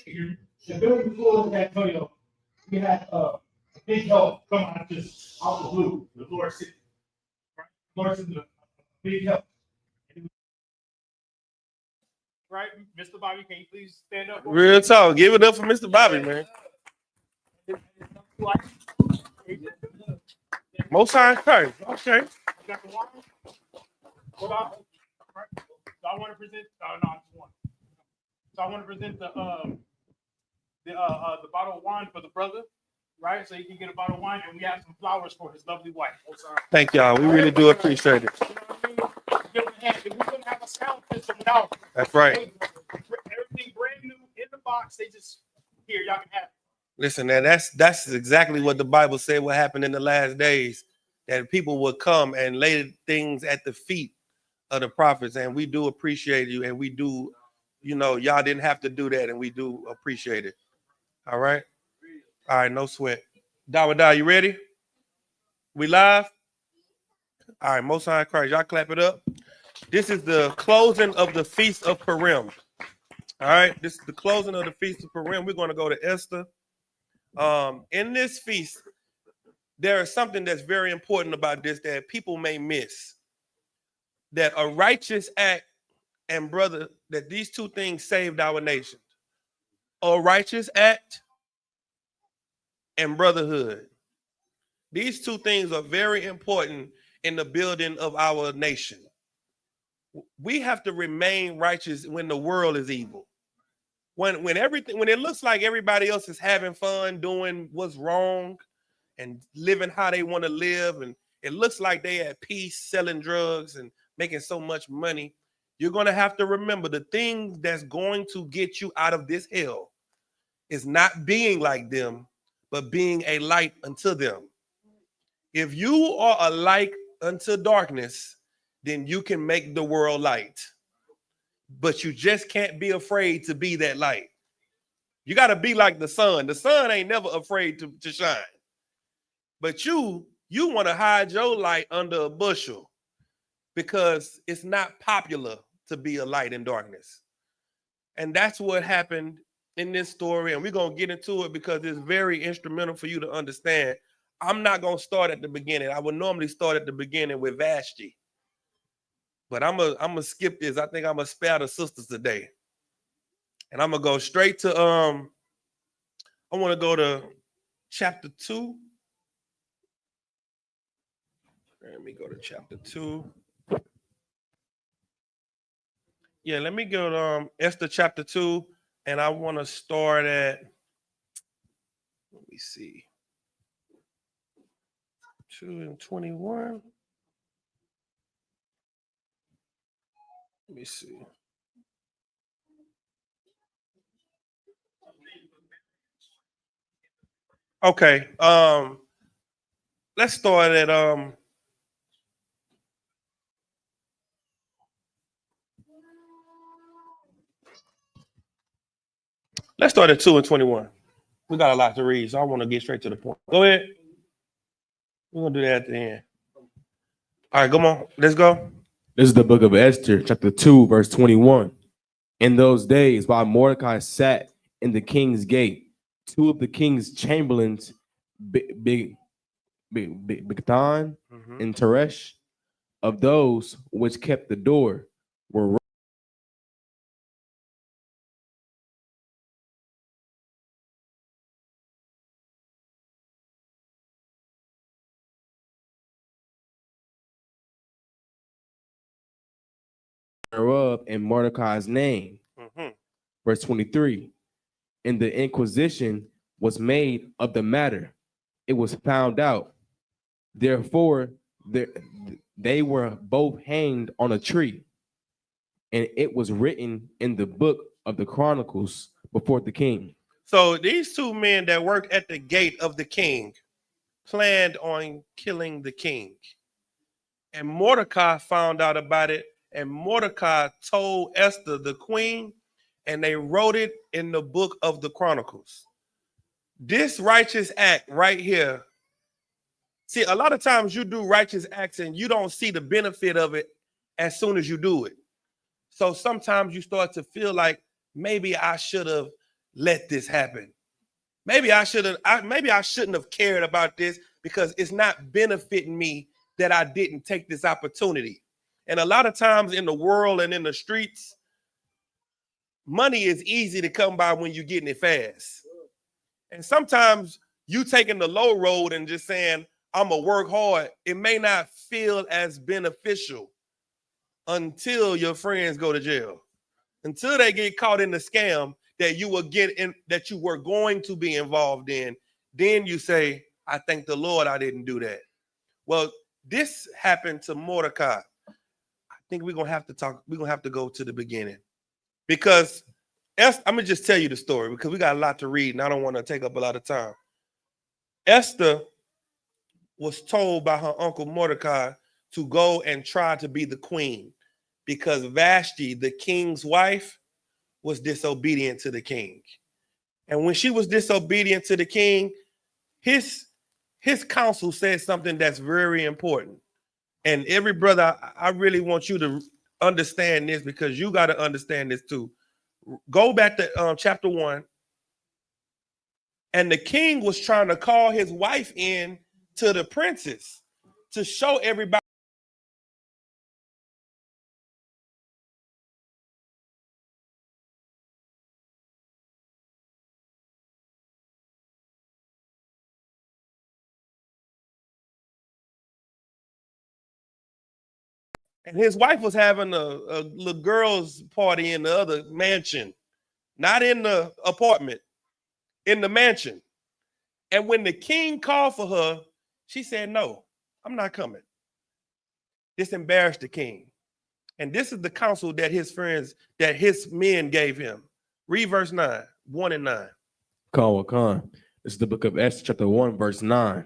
The building before Antonio, we had a big help come out just out the blue. The Lord said, right? The Lord said, a big help. Right, Mr. Bobby, can you please stand up? Real talk. Give it up for Mr. Bobby, man. Most times, okay. Got the wine? What about? Right. So I want to present. No, I just want. So I want to present the bottle of wine for the brother, right? So you can get a bottle of wine, and we have some flowers for his lovely wife. Thank y'all. We really do appreciate it. You know what I mean? We're gonna have a sound system now. That's right. Everything brand new in the box. They just here, y'all can have it. Listen, man, that's exactly what the Bible said will happen in the last days. That people will come and lay things at the feet of the prophets, and we do appreciate you, and we do, y'all didn't have to do that, and we do appreciate it. All right, no sweat. Dawada, you ready? We live? All right, Most High Christ, y'all clap it up. This is the closing of the Feast of Purim. All right, this is the closing of the Feast of Purim. We're going to go to Esther. In this feast, there is something that's very important about this that people may miss. That a righteous act and brother, that these two things saved our nation. A righteous act and brotherhood. These two things are very important in the building of our nation. We have to remain righteous when the world is evil. When it looks like everybody else is having fun, doing what's wrong, and living how they want to live, and it looks like they at peace, selling drugs and making so much money, you're going to have to remember the thing that's going to get you out of this hell is not being like them, but being a light unto them. If you are a light unto darkness, then you can make the world light. But you just can't be afraid to be that light. You got to be like the sun. The sun ain't never afraid to shine. But you want to hide your light under a bushel because it's not popular to be a light in darkness. And that's what happened in this story. And we're going to get into it because it's very instrumental for you to understand. I'm not going to start at the beginning. I would normally start at the beginning with Vashti. But I'm gonna skip this. I think I'm gonna spare the sisters today. And I'm gonna go straight to I want to go to chapter 2. Let me go to chapter 2. Yeah, let me go to Esther chapter 2, and I want to start at, let me see, 2:21. Let me see. Okay. Let's start at let's start at 2:21. We got a lot to read, so I want to get straight to the point. Go ahead. We're gonna do that at the end. All right, come on. Let's go. This is the book of Esther, chapter 2, verse 21. In those days, while Mordecai sat in the king's gate, two of the king's chamberlains, Bigthan and Teresh, of those which kept the door, were thereof in Mordecai's name. Verse 23. And the inquisition was made of the matter. It was found out. Therefore, they were both hanged on a tree. And it was written in the book of the Chronicles before the king. So these two men that worked at the gate of the king planned on killing the king. And Mordecai found out about it. And Mordecai told Esther, the queen, and they wrote it in the book of the Chronicles. This righteous act right here. See, a lot of times you do righteous acts and you don't see the benefit of it as soon as you do it. So sometimes you start to feel like maybe I should have, let this happen. Maybe I shouldn't have cared about this because it's not benefiting me that I didn't take this opportunity. And a lot of times in the world and in the streets, money is easy to come by when you're getting it fast. And sometimes you taking the low road and just saying, I'm gonna work hard, it may not feel as beneficial until your friends go to jail, until they get caught in the scam that you were going to be involved in. Then you say, I thank the Lord I didn't do that. Well, this happened to Mordecai. I think we're gonna have to go to the beginning, because I'm gonna just tell you the story because we got a lot to read and I don't want to take up a lot of time. Esther was told by her uncle Mordecai to go and try to be the queen because Vashti, the king's wife, was disobedient to the king. And when she was disobedient to the king, his counsel said something that's very important. And every brother, I really want you to understand this because you got to understand this too. Go back to chapter 1. And the king was trying to call his wife in to the princess to show everybody. And his wife was having a little girls' party in the other mansion, not in the apartment, in the mansion. And when the king called for her, she said, no, I'm not coming. This embarrassed the king. And this is the counsel that his men gave him. Read verse 9, 1 and 9. Khan. This is the book of Esther, chapter 1, verse 9.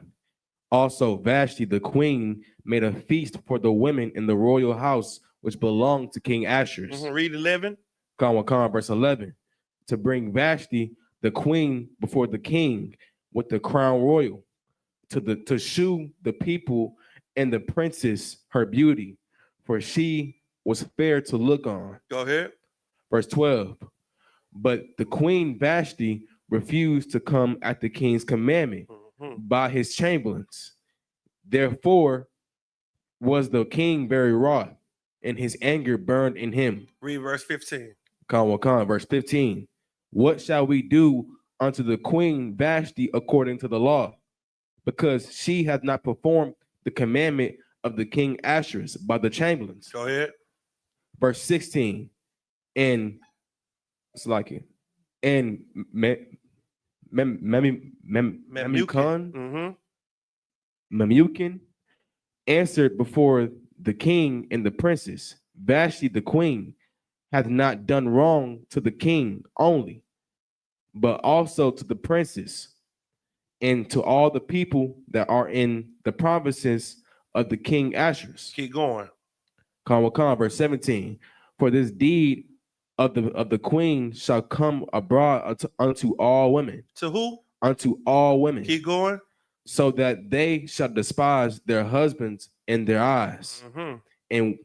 Also, Vashti, the queen, made a feast for the women in the royal house, which belonged to King Ahasuerus. Read 11. Khan, verse 11. To bring Vashti, the queen, before the king with the crown royal, to shew the people and the princess her beauty, for she was fair to look on. Go ahead. Verse 12. But the queen Vashti refused to come at the king's commandment by his chamberlains. Therefore was the king very wroth, and his anger burned in him. Read verse 15. Khan, verse 15. What shall we do unto the queen Vashti according to the law? Because she hath not performed the commandment of the king Ahasuerus by the chamberlains. Go ahead. Verse 16. And it's like it. And Memucan answered before the king and the princess, Vashti the queen hath not done wrong to the king only, but also to the princess and to all the people that are in the provinces of the king Ahasuerus. Keep going. Khan, verse 17. For this deed of the queen shall come abroad unto all women. To who? Unto all women. Keep going. So that they shall despise their husbands in their eyes. And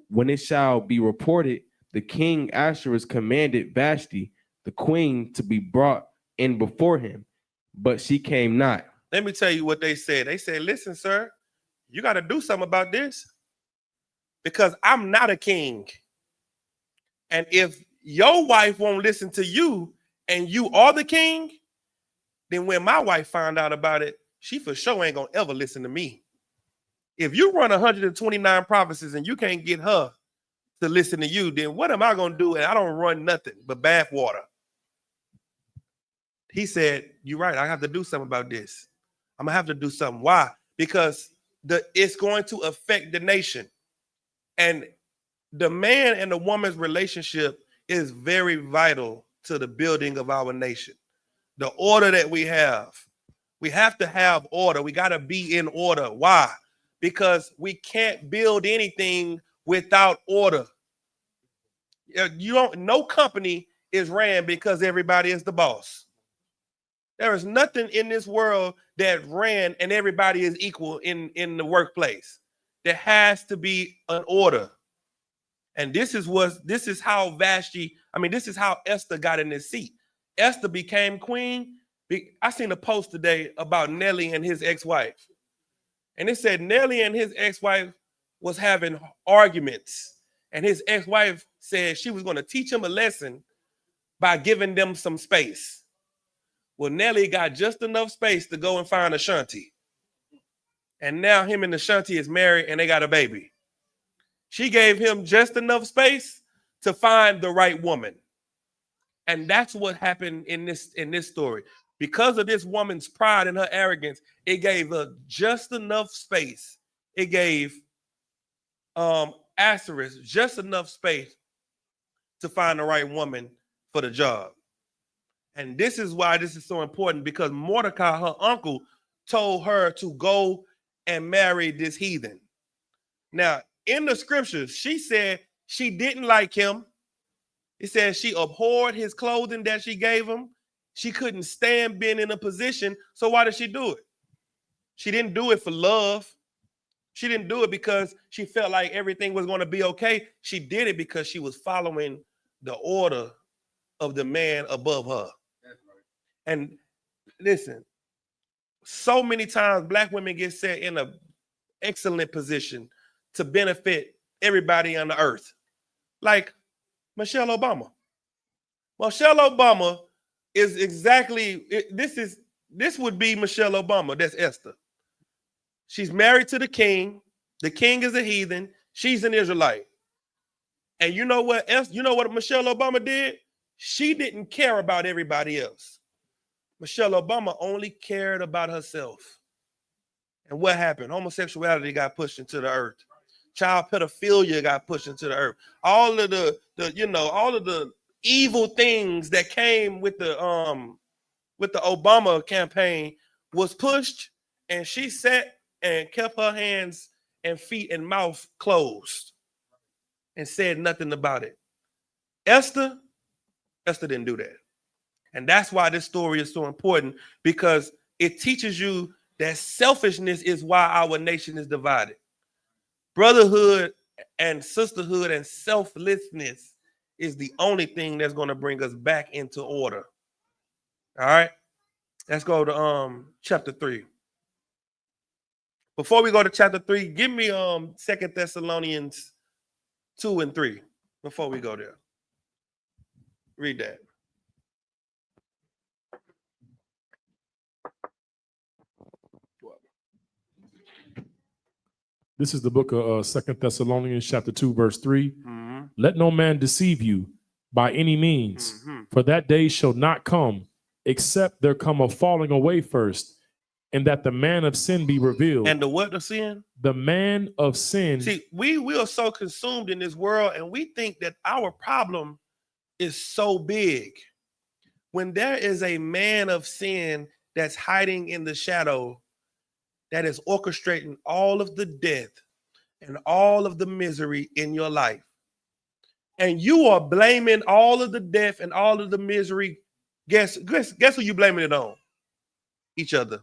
when it shall be reported, the king Ahasuerus commanded Vashti, the queen, to be brought in before him, but she came not. Let me tell you what they said. They said, listen, sir, you got to do something about this because I'm not a king. And if your wife won't listen to you and you are the king, then when my wife found out about it, she for sure ain't going to ever listen to me. If you run 129 prophecies and you can't get her to listen to you, then what am I going to do? And I don't run nothing but bath water. He said, you're right. I have to do something about this. I'm going to have to do something. Why? Because it's going to affect the nation. And the man and the woman's relationship is very vital to the building of our nation. The order that we have to have order. We got to be in order. Why? Because we can't build anything without order. No company is ran because everybody is the boss. There is nothing in this world that ran and everybody is equal in the workplace. There has to be an order. And this is how Esther got in this seat. Esther became queen, I seen a post today about Nelly and his ex-wife. And it said Nelly and his ex-wife was having arguments. And his ex-wife said she was going to teach him a lesson by giving them some space. Well, Nelly got just enough space to go and find Ashanti. And now him and Ashanti is married and they got a baby. She gave him just enough space to find the right woman. And that's what happened in this story. Because of this woman's pride and her arrogance, it gave her just enough space. It gave Asterisk just enough space to find the right woman for the job. And this is why this is so important, because Mordecai, her uncle, told her to go and marry this heathen. Now, in the scriptures, she said she didn't like him. It says she abhorred his clothing that she gave him. She couldn't stand being in a position. So why did she do it? She didn't do it for love. She didn't do it because she felt like everything was going to be okay. She did it because she was following the order of the man above her. That's right. And listen, so many times Black women get set in an excellent position to benefit everybody on the earth. Like Michelle Obama. Michelle Obama is exactly, this would be Michelle Obama. That's Esther. She's married to the king. The king is a heathen. She's an Israelite. And you know what else? You know what Michelle Obama did? She didn't care about everybody else. Michelle Obama only cared about herself. And what happened? Homosexuality got pushed into the earth. Child pedophilia got pushed into the earth. All of the evil things that came with the Obama campaign was pushed, and she sat and kept her hands and feet and mouth closed and said nothing about it. Esther didn't do that. And that's why this story is so important, because it teaches you that selfishness is why our nation is divided. Brotherhood and sisterhood and selflessness is the only thing that's going to bring us back into order. All right, let's go to chapter 3. Before we go to chapter 3, give me 2 Thessalonians 2 and 3 before we go there. Read that. This is the book of 2 Thessalonians chapter 2, verse 3. Mm-hmm. Let no man deceive you by any means, for that day shall not come, except there come a falling away first, and that the man of sin be revealed. And the what of sin? The man of sin. See, we are so consumed in this world, and we think that our problem is so big. When there is a man of sin that's hiding in the shadow, that is orchestrating all of the death and all of the misery in your life, and you are blaming all of the death and all of the misery, guess who you blaming it on? Each other.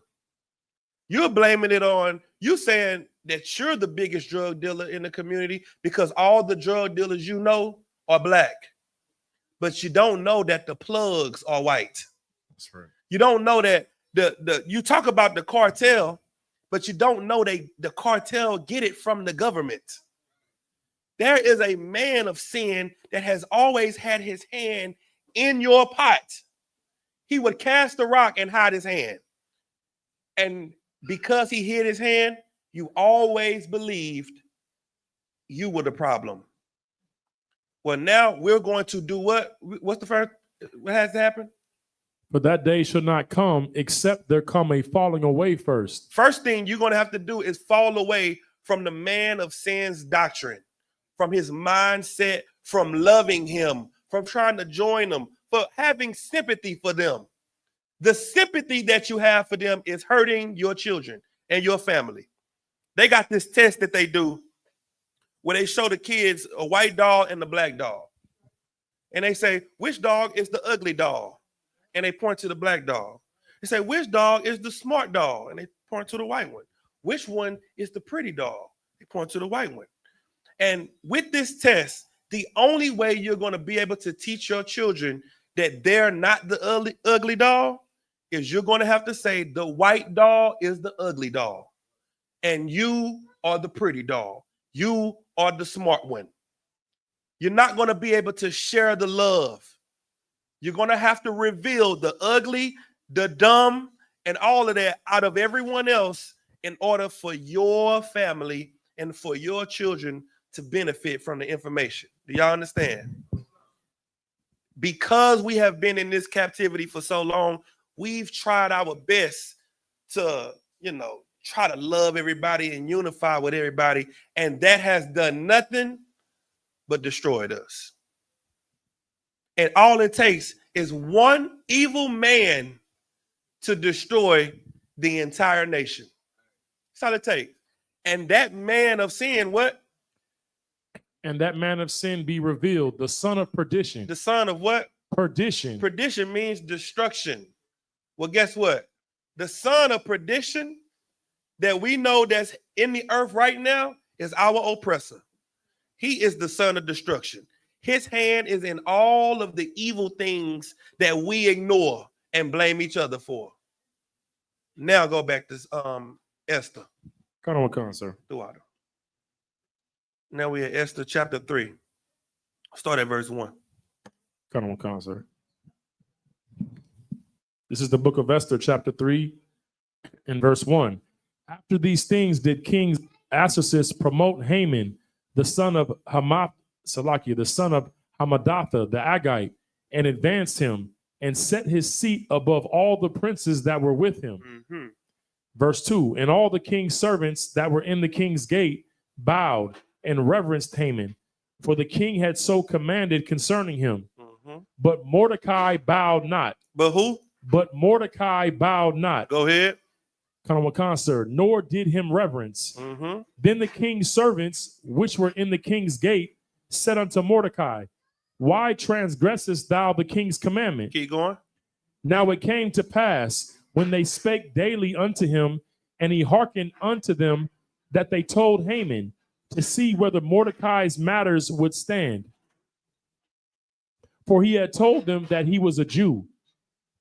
You're blaming it on, you saying that you're the biggest drug dealer in the community because all the drug dealers you know are Black. But you don't know that the plugs are white. That's right. You don't know that you talk about the cartel, but you don't know the cartel get it from the government. There is a man of sin that has always had his hand in your pot. He would cast a rock and hide his hand. And because he hid his hand, you always believed you were the problem. Well, now we're going to do what? What's the first? What has to happen? For that day shall not come, except there come a falling away first. First thing you're going to have to do is fall away from the man of sin's doctrine, from his mindset, from loving him, from trying to join them, for having sympathy for them. The sympathy that you have for them is hurting your children and your family. They got this test that they do where they show the kids a white dog and a black dog. And they say, which dog is the ugly dog? And they point to the black dog. They say, which dog is the smart dog? And they point to the white one. Which one is the pretty dog? They point to the white one. And with this test, the only way you're going to be able to teach your children that they're not the ugly doll is you're going to have to say the white doll is the ugly doll and you are the pretty doll. You are the smart one. You're not going to be able to share the love. You're going to have to reveal the ugly, the dumb, and all of that out of everyone else in order for your family and for your children to benefit from the information. Do y'all understand? Because we have been in this captivity for so long, we've tried our best to, try to love everybody and unify with everybody. And that has done nothing but destroyed us. And all it takes is one evil man to destroy the entire nation. That's all it takes. And that man of sin, what? And that man of sin be revealed, the son of perdition. The son of what? Perdition. Perdition means destruction. Well, guess what? The son of perdition that we know that's in the earth right now is our oppressor. He is the son of destruction. His hand is in all of the evil things that we ignore and blame each other for. Now go back to Esther. Come on, sir. Now we're at Esther chapter 3. Start at verse 1. Come on, sir. This is the book of Esther, chapter 3, and verse 1. After these things did King Ahasuerus promote Haman, the son of the son of Hammedatha, the Agite, and advanced him and set his seat above all the princes that were with him. Mm-hmm. Verse 2, and all the king's servants that were in the king's gate bowed and reverenced Haman, for the king had so commanded concerning him. Mm-hmm. But Mordecai bowed not. But who? But Mordecai bowed not. Go ahead. Sir, nor did him reverence. Mm-hmm. Then the king's servants, which were in the king's gate, said unto Mordecai, why transgressest thou the king's commandment? Keep going. Now it came to pass, when they spake daily unto him, and he hearkened unto them, that they told Haman to see whether Mordecai's matters would stand. For he had told them that he was a Jew.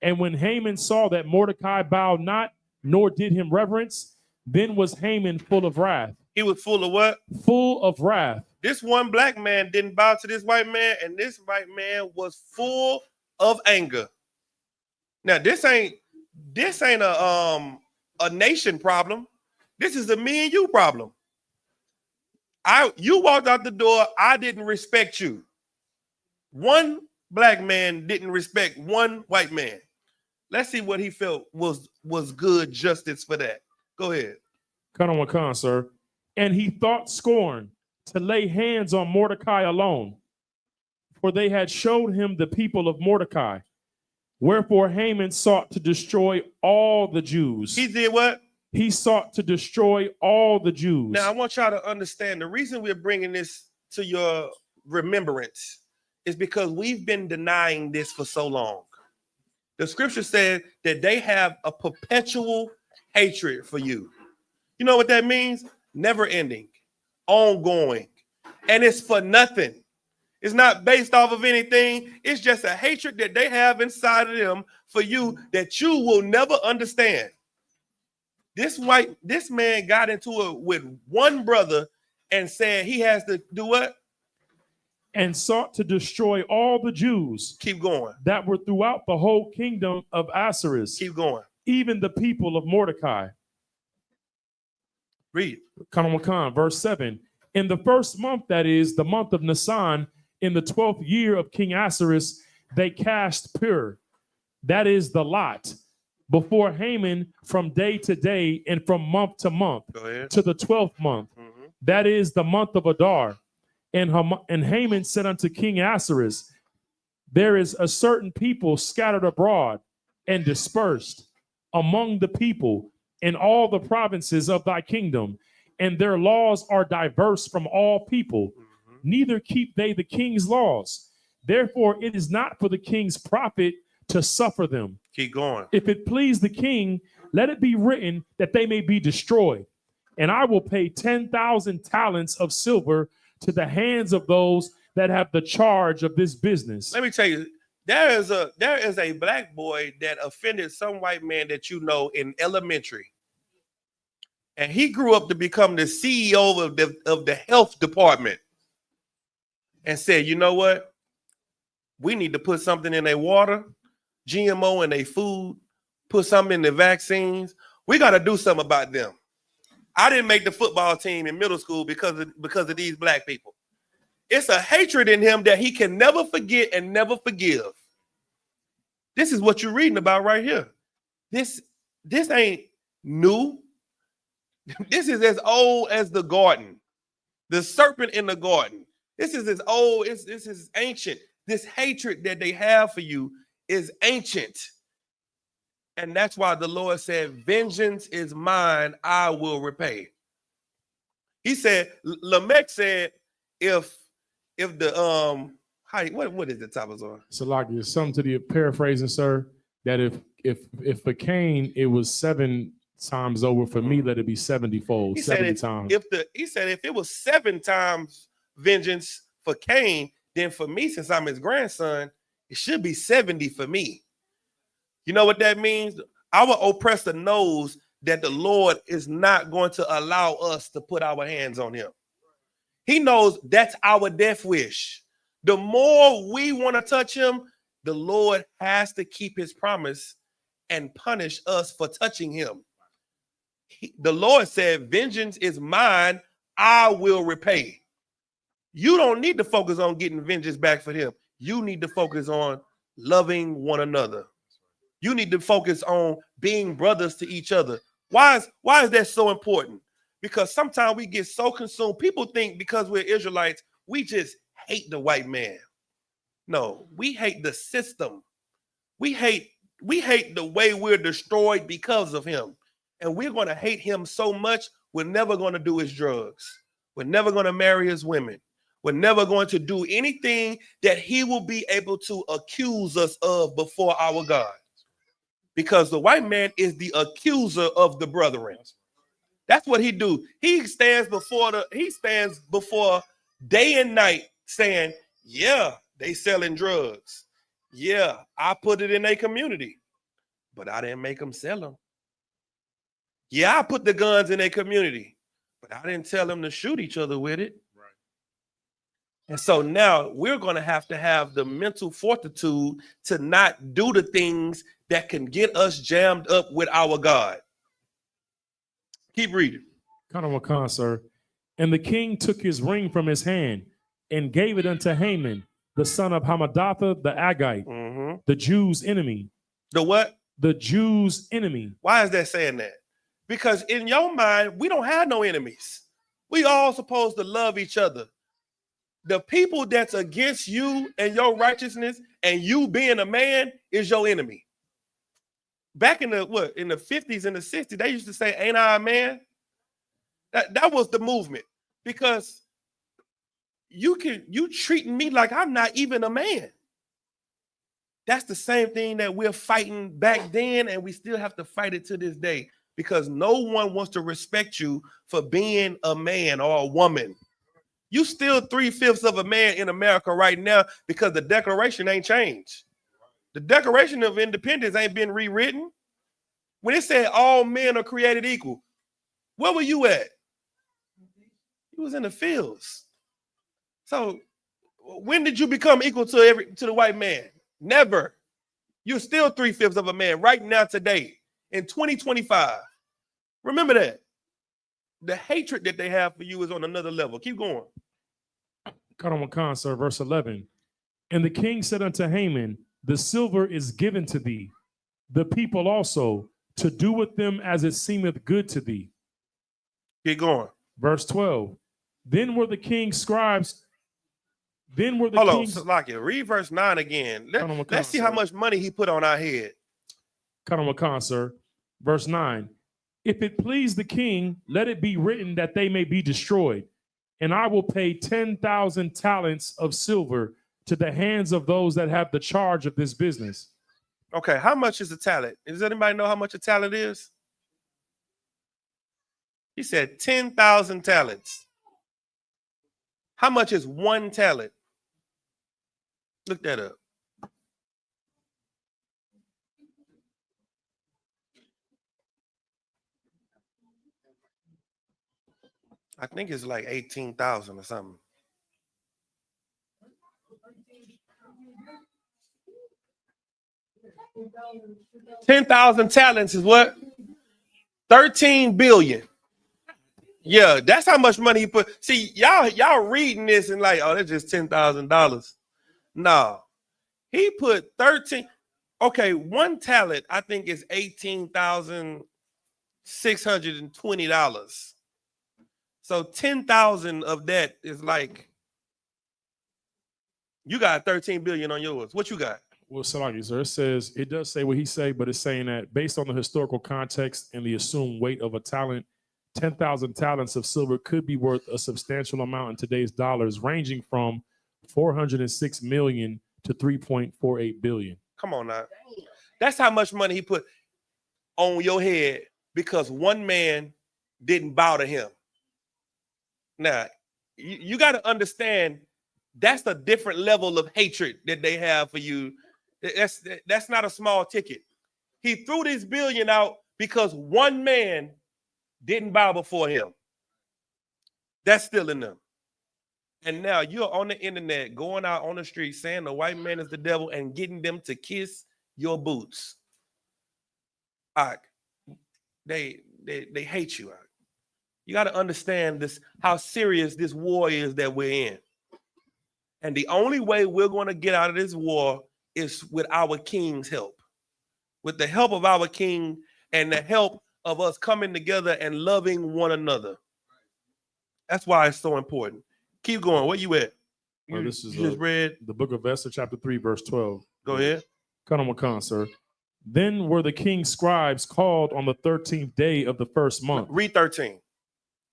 And when Haman saw that Mordecai bowed not, nor did him reverence, then was Haman full of wrath. He was full of what? Full of wrath. This one black man didn't bow to this white man, and this white man was full of anger. Now, this ain't a nation problem. This is a me and you problem. You walked out the door, I didn't respect you. One black man didn't respect one white man. Let's see what he felt was good justice for that. Go ahead. Come on, sir. And he thought scorn to lay hands on Mordecai alone, for they had showed him the people of Mordecai. Wherefore Haman sought to destroy all the Jews. He did what? He sought to destroy all the Jews. Now, I want y'all to understand the reason we're bringing this to your remembrance is because we've been denying this for so long. The scripture said that they have a perpetual hatred for you. You know what that means? Never ending, ongoing, and it's for nothing. It's not based off of anything. It's just a hatred that they have inside of them for you that you will never understand. This man got into it with one brother and said he has to do what? And sought to destroy all the Jews. Keep going. That were throughout the whole kingdom of Ahasuerus. Keep going. Even the people of Mordecai. Read. Verse 7. In the first month, that is the month of Nisan, in the 12th year of King Ahasuerus, they cast Pur, that is the lot, before Haman from day to day and from month to month to the 12th month. Mm-hmm. That is the month of Adar. And Haman said unto King Ahasuerus, there is a certain people scattered abroad and dispersed among the people in all the provinces of thy kingdom, and their laws are diverse from all people. Mm-hmm. Neither keep they the king's laws. Therefore, it is not for the king's profit to suffer them. Keep going. If it please the king, let it be written that they may be destroyed. And I will pay 10,000 talents of silver to the hands of those that have the charge of this business. Let me tell you, There is a black boy that offended some white man that you know in elementary. And he grew up to become the CEO of the health department and said, you know what? We need to put something in their water, GMO in their food, put something in the vaccines. We got to do something about them. I didn't make the football team in middle school because of these black people. It's a hatred in him that he can never forget and never forgive. This is what you're reading about right here. This ain't new. This is as old as the garden, the serpent in the garden. This is as old, this is ancient. This hatred that they have for you is ancient. And that's why the Lord said, vengeance is mine, I will repay. He said, Lamech said, if the what is the top of on? So like there's something to the paraphrasing, sir, that if for Cain it was 7 times over, for me let it be 70-fold, 70 times. He said if it was 7 times vengeance for Cain, then for me, since I'm his grandson, it should be 70 for me. You know what that means? Our oppressor knows that the Lord is not going to allow us to put our hands on him. He knows that's our death wish. The more we want to touch him, the Lord has to keep his promise and punish us for touching him. The Lord said, vengeance is mine, I will repay. You don't need to focus on getting vengeance back for him. You need to focus on loving one another. You need to focus on being brothers to each other. Why is that so important? Because sometimes we get so consumed. People think because we're Israelites, we just hate the white man. No, we hate the system. We hate the way we're destroyed because of him. And we're going to hate him so much, we're never going to do his drugs. We're never going to marry his women. We're never going to do anything that he will be able to accuse us of before our God. Because the white man is the accuser of the brethren. That's what he do. He stands before day and night saying, yeah, they selling drugs. Yeah, I put it in a community, but I didn't make them sell them. Yeah, I put the guns in a community, but I didn't tell them to shoot each other with it. Right. And so now we're going to have the mental fortitude to not do the things that can get us jammed up with our God. Keep reading. Kanawakan, sir. And the king took his ring from his hand and gave it unto Haman, the son of Hammedatha the Agagite, the Jews' enemy. The what? The Jews' enemy. Why is that saying that? Because in your mind, we don't have no enemies. We all supposed to love each other. The people that's against you and your righteousness and you being a man is your enemy. Back in the 50s and the 60s, they used to say, ain't I a man? That was the movement. Because you treating me like I'm not even a man. That's the same thing that we're fighting back then, and we still have to fight it to this day. Because no one wants to respect you for being a man or a woman. You still 3/5 of a man in America right now because the Declaration ain't changed. The Declaration of Independence ain't been rewritten. When it said all men are created equal, where were you at? You was in the fields. So when did you become equal to the white man? Never. You're still 3/5 of a man right now today in 2025. Remember that. The hatred that they have for you is on another level. Keep going. Kanawakan, sir, verse 11. And the king said unto Haman, the silver is given to thee, the people also, to do with them as it seemeth good to thee. Keep going. Verse 12. Then were the king's scribes. Hold on, Salakia. Read verse 9 again. Let's see how much money he put on our head. Kanawakan, sir. Verse 9. If it please the king, let it be written that they may be destroyed. And I will pay 10,000 talents of silver to the hands of those that have the charge of this business. Okay, how much is a talent? Does anybody know how much a talent is? He said 10,000 talents. How much is one talent? Look that up. I think it's like 18,000 or something. 10,000 talents is what? 13 billion. Yeah, that's how much money he put. See, y'all reading this and like, oh, that's just $10,000. No, he put 13. Okay, one talent I think is $18,620. So 10,000 of that is like you got 13 billion on yours. What you got? Well, Salaki, sir, it says, it does say what he say, but it's saying that based on the historical context and the assumed weight of a talent, 10,000 talents of silver could be worth a substantial amount in today's dollars, ranging from 406 million to 3.48 billion. Come on now. That's how much money he put on your head because one man didn't bow to him. Now, you got to understand that's a different level of hatred that they have for you. That's not a small ticket. He threw this billion out because one man didn't bow before him. That's still in them. And now you're on the internet, going out on the street saying the white man is the devil and getting them to kiss your boots. They hate you. You got to understand this, how serious this war is that we're in. And the only way we're going to get out of this war is with our king's help. With the help of our king and the help of us coming together and loving one another. That's why it's so important. Keep going. Where you at? This is you just read the book of Esther, chapter 3, verse 12. Go ahead. Come on, sir. Then were the king's scribes called on the 13th day of the first month. Read 13.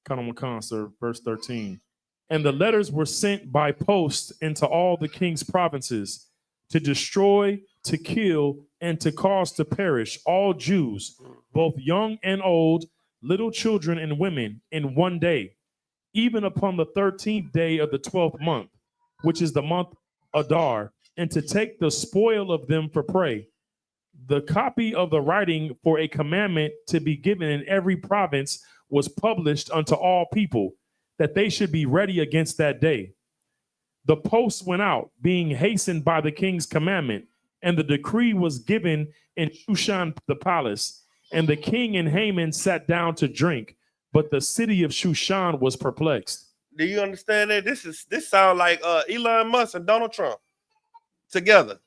Come on, sir. Verse 13. And the letters were sent by post into all the king's provinces to destroy, to kill, and to cause to perish all Jews, both young and old, little children and women, in one day, even upon the 13th day of the 12th month, which is the month Adar, and to take the spoil of them for prey. The copy of the writing for a commandment to be given in every province was published unto all people, that they should be ready against that day. The post went out, being hastened by the king's commandment, and the decree was given in Shushan the palace. And the king and Haman sat down to drink, but the city of Shushan was perplexed. Do you understand that? This sounds like Elon Musk and Donald Trump together.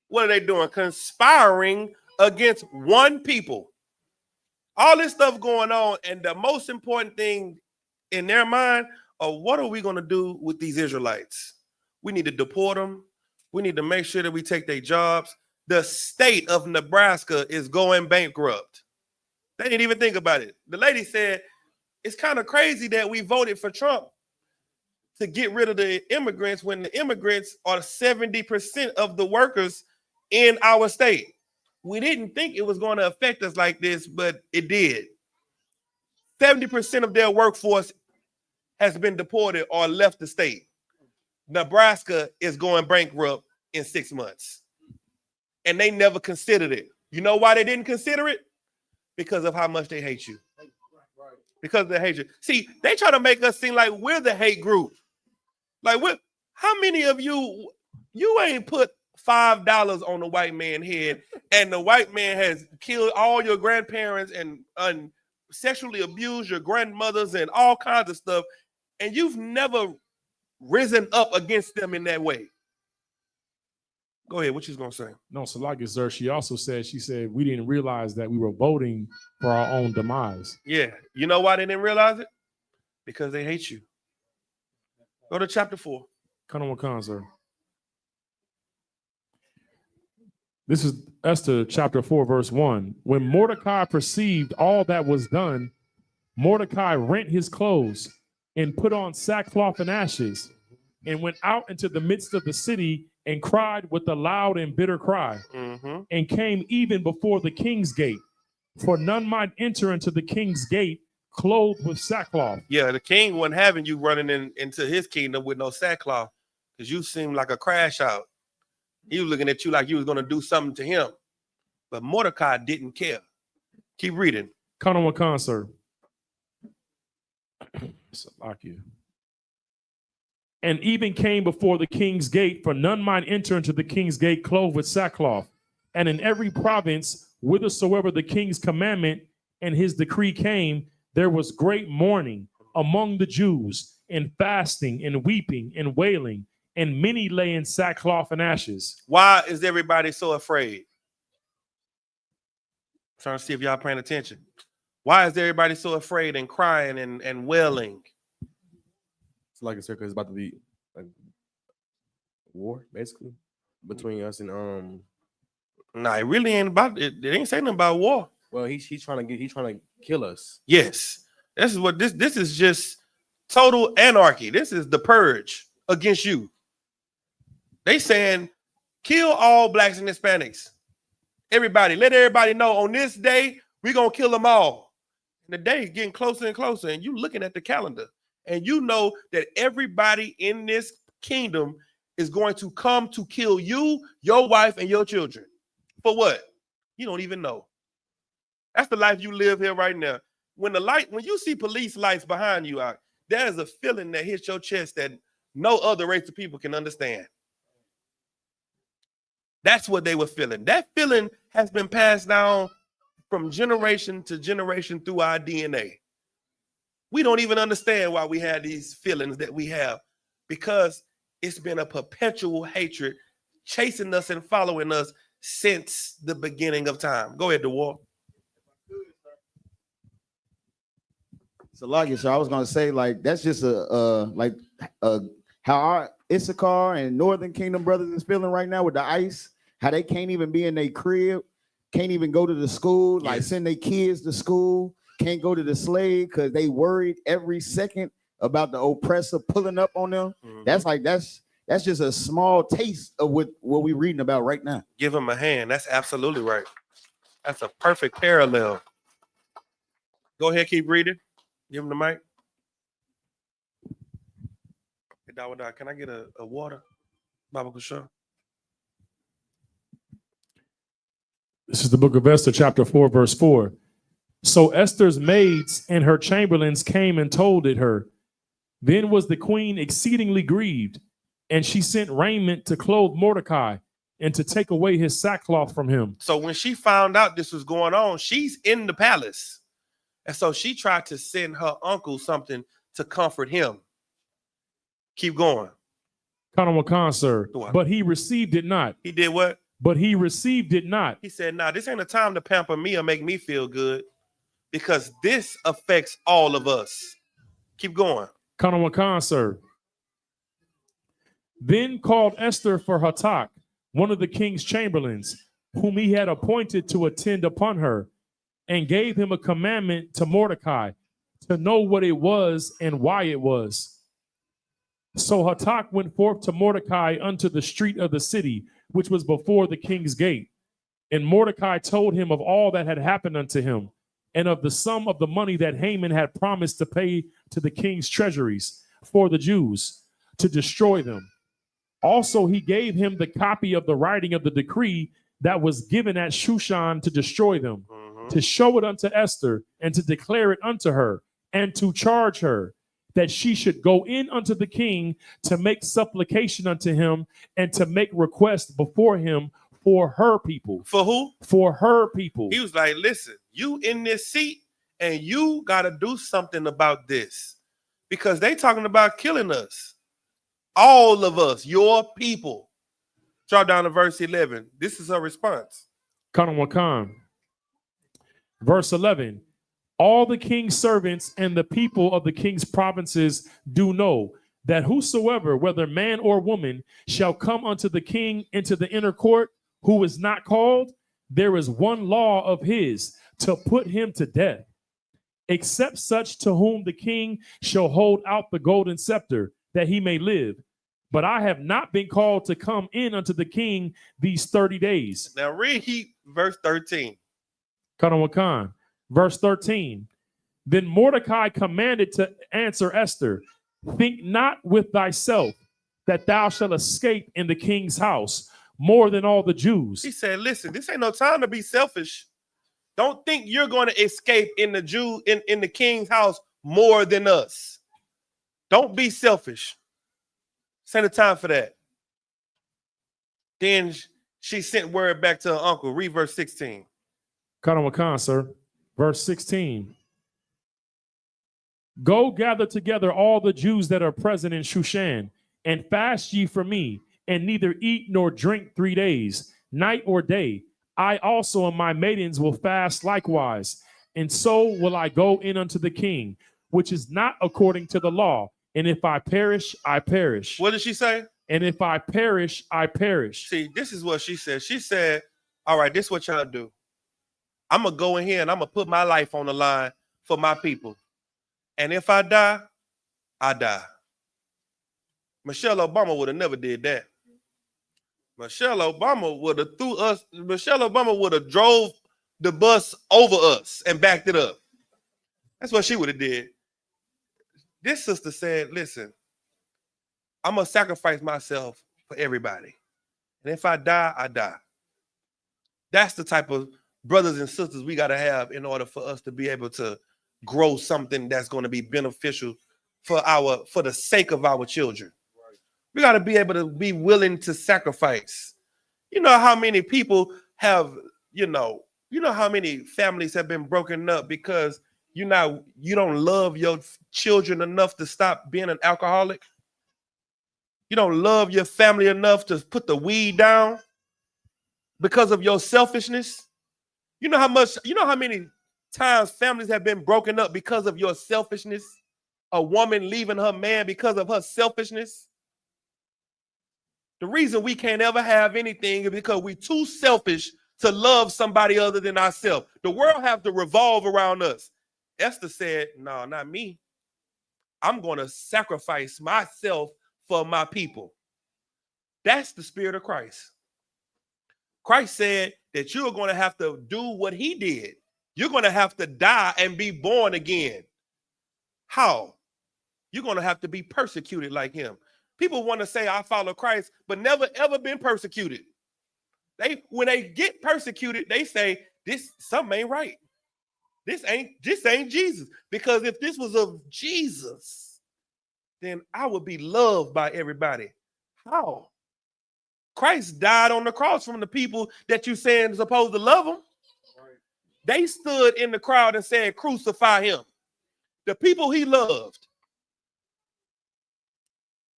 What are they doing? Conspiring against one people. All this stuff going on, and the most important thing in their mind are what are we going to do with these Israelites? We need to deport them. We need to make sure that we take their jobs. The state of Nebraska is going bankrupt. They didn't even think about it. The lady said, it's kind of crazy that we voted for Trump to get rid of the immigrants when the immigrants are 70% of the workers in our state. We didn't think it was going to affect us like this, but it did. 70% of their workforce has been deported or left the state. Nebraska is going bankrupt in 6 months. And they never considered it. You know why they didn't consider it? Because of how much they hate you. Because of the hatred. See, they try to make us seem like we're the hate group. Like, how many of you ain't put $5 on the white man's head and the white man has killed all your grandparents and sexually abused your grandmothers and all kinds of stuff, and you've never risen up against them in that way? Go ahead. What you gonna say? No, Salaki, sir. She said we didn't realize that we were voting for our own demise. Yeah. You know why they didn't realize it? Because they hate you. Go to chapter 4. Come on, sir. This is Esther chapter 4, verse 1. When Mordecai perceived all that was done, Mordecai rent his clothes and put on sackcloth and ashes and went out into the midst of the city and cried with a loud and bitter cry, and came even before the king's gate, for none might enter into the king's gate clothed with sackcloth. Yeah, the king wasn't having you running into his kingdom with no sackcloth, because you seemed like a crash out. He was looking at you like you was going to do something to him. But Mordecai didn't care. Keep reading. Come on, sir. And even came before the king's gate, for none might enter into the king's gate clothed with sackcloth. And in every province, whithersoever the king's commandment and his decree came, there was great mourning among the Jews, and fasting, and weeping, and wailing, and many lay in sackcloth and ashes. Why is everybody so afraid? I'm trying to see if y'all paying attention. Why is everybody so afraid and crying and wailing? It's like it's about to be like war, basically, between us and Nah, it really ain't about it. It ain't saying nothing about war. Well, he's trying to kill us. Yes, this is what this is just total anarchy. This is the purge against you. They saying kill all blacks and Hispanics. Everybody, let everybody know on this day we're gonna kill them all. And the day is getting closer and closer, and you looking at the calendar, and you know that everybody in this kingdom is going to come to kill you, your wife, and your children. For what? You don't even know. That's the life you live here right now. When you see police lights behind you, there's a feeling that hits your chest that no other race of people can understand. That's what they were feeling. That feeling has been passed down from generation to generation through our DNA. We don't even understand why we have these feelings that we have, because it's been a perpetual hatred chasing us and following us since the beginning of time. Go ahead, DeWalt. So, like, so I was gonna say, like, that's just how our Issachar and Northern Kingdom brothers is feeling right now with the ICE. How they can't even be in their crib, can't even go to the school, like Yes. send their kids to school, can't go to the slave because they worried every second about the oppressor pulling up on them. Mhm. That's just a small taste of what we're reading about right now. Give him a hand. That's absolutely right. That's a perfect parallel. Go ahead, keep reading. Give him the mic. Hey, Dawada, can I get a water? Baba Kusha. This is the book of Esther, chapter 4, verse 4. So Esther's maids and her chamberlains came and told it her. Then was the queen exceedingly grieved, and she sent raiment to clothe Mordecai and to take away his sackcloth from him. So when she found out this was going on, she's in the palace. And so she tried to send her uncle something to comfort him. Keep going. Khan, sir. What? But he received it not. He did what? But he received it not. He said, nah, this ain't a time to pamper me or make me feel good, because this affects all of us. Keep going. Khan, sir. Then called Esther for Hatak, one of the king's chamberlains, whom he had appointed to attend upon her, and gave him a commandment to Mordecai to know what it was and why it was. So Hatak went forth to Mordecai unto the street of the city, which was before the king's gate. And Mordecai told him of all that had happened unto him, and of the sum of the money that Haman had promised to pay to the king's treasuries for the Jews, to destroy them. Also, he gave him the copy of the writing of the decree that was given at Shushan to destroy them, to show it unto Esther, and to declare it unto her, and to charge her that she should go in unto the king to make supplication unto him, and to make request before him for her people. For who? For her people. He was like, listen, you in this seat, and you got to do something about this, because they talking about killing us. All of us, your people. Drop down to verse 11. This is her response. Khan. Verse 11. All the king's servants and the people of the king's provinces do know that whosoever, whether man or woman, shall come unto the king into the inner court, who is not called, there is one law of his, to put him to death, except such to whom the king shall hold out the golden scepter, that he may live. But I have not been called to come in unto the king these 30 days. Now read verse 13. Khan. Verse 13. Then Mordecai commanded to answer Esther, think not with thyself that thou shalt escape in the king's house more than all the Jews. He said, listen, this ain't no time to be selfish. Don't think you're going to escape in the king's house more than us. Don't be selfish. It's ain't the time for that. Then she sent word back to her uncle. Read verse 16. Cut on Wakan, sir. Verse 16. Go gather together all the Jews that are present in Shushan, and fast ye for me, and neither eat nor drink 3 days, night or day. I also and my maidens will fast likewise. And so will I go in unto the king, which is not according to the law. And if I perish, I perish. What did she say? And if I perish, I perish. See, this is what she said. She said, all right, this is what y'all do. I'm going to go in here and I'm going to put my life on the line for my people. And if I die, I die. Michelle Obama would have never did that. Michelle Obama would have drove the bus over us and backed it up. That's what she would have did. This sister said, listen, I'm going to sacrifice myself for everybody. And if I die, I die. That's the type of brothers and sisters we got to have in order for us to be able to grow something that's going to be beneficial for the sake of our children. We got to be able to be willing to sacrifice. You know how many people have, you know how many families have been broken up because you don't love your children enough to stop being an alcoholic. You don't love your family enough to put the weed down because of your selfishness. You know how many times families have been broken up because of your selfishness? A woman leaving her man because of her selfishness. The reason we can't ever have anything is because we're too selfish to love somebody other than ourselves. The world has to revolve around us. Esther said, no, not me. I'm going to sacrifice myself for my people. That's the spirit of Christ. Christ said that you're going to have to do what he did. You're going to have to die and be born again. How? You're going to have to be persecuted like him. People want to say, I follow Christ, but never, ever been persecuted. When they get persecuted, they say, something ain't right. This ain't Jesus. Because if this was of Jesus, then I would be loved by everybody. How? Christ died on the cross from the people that you saying supposed to love him. Right. They stood in the crowd and said, crucify him. The people he loved.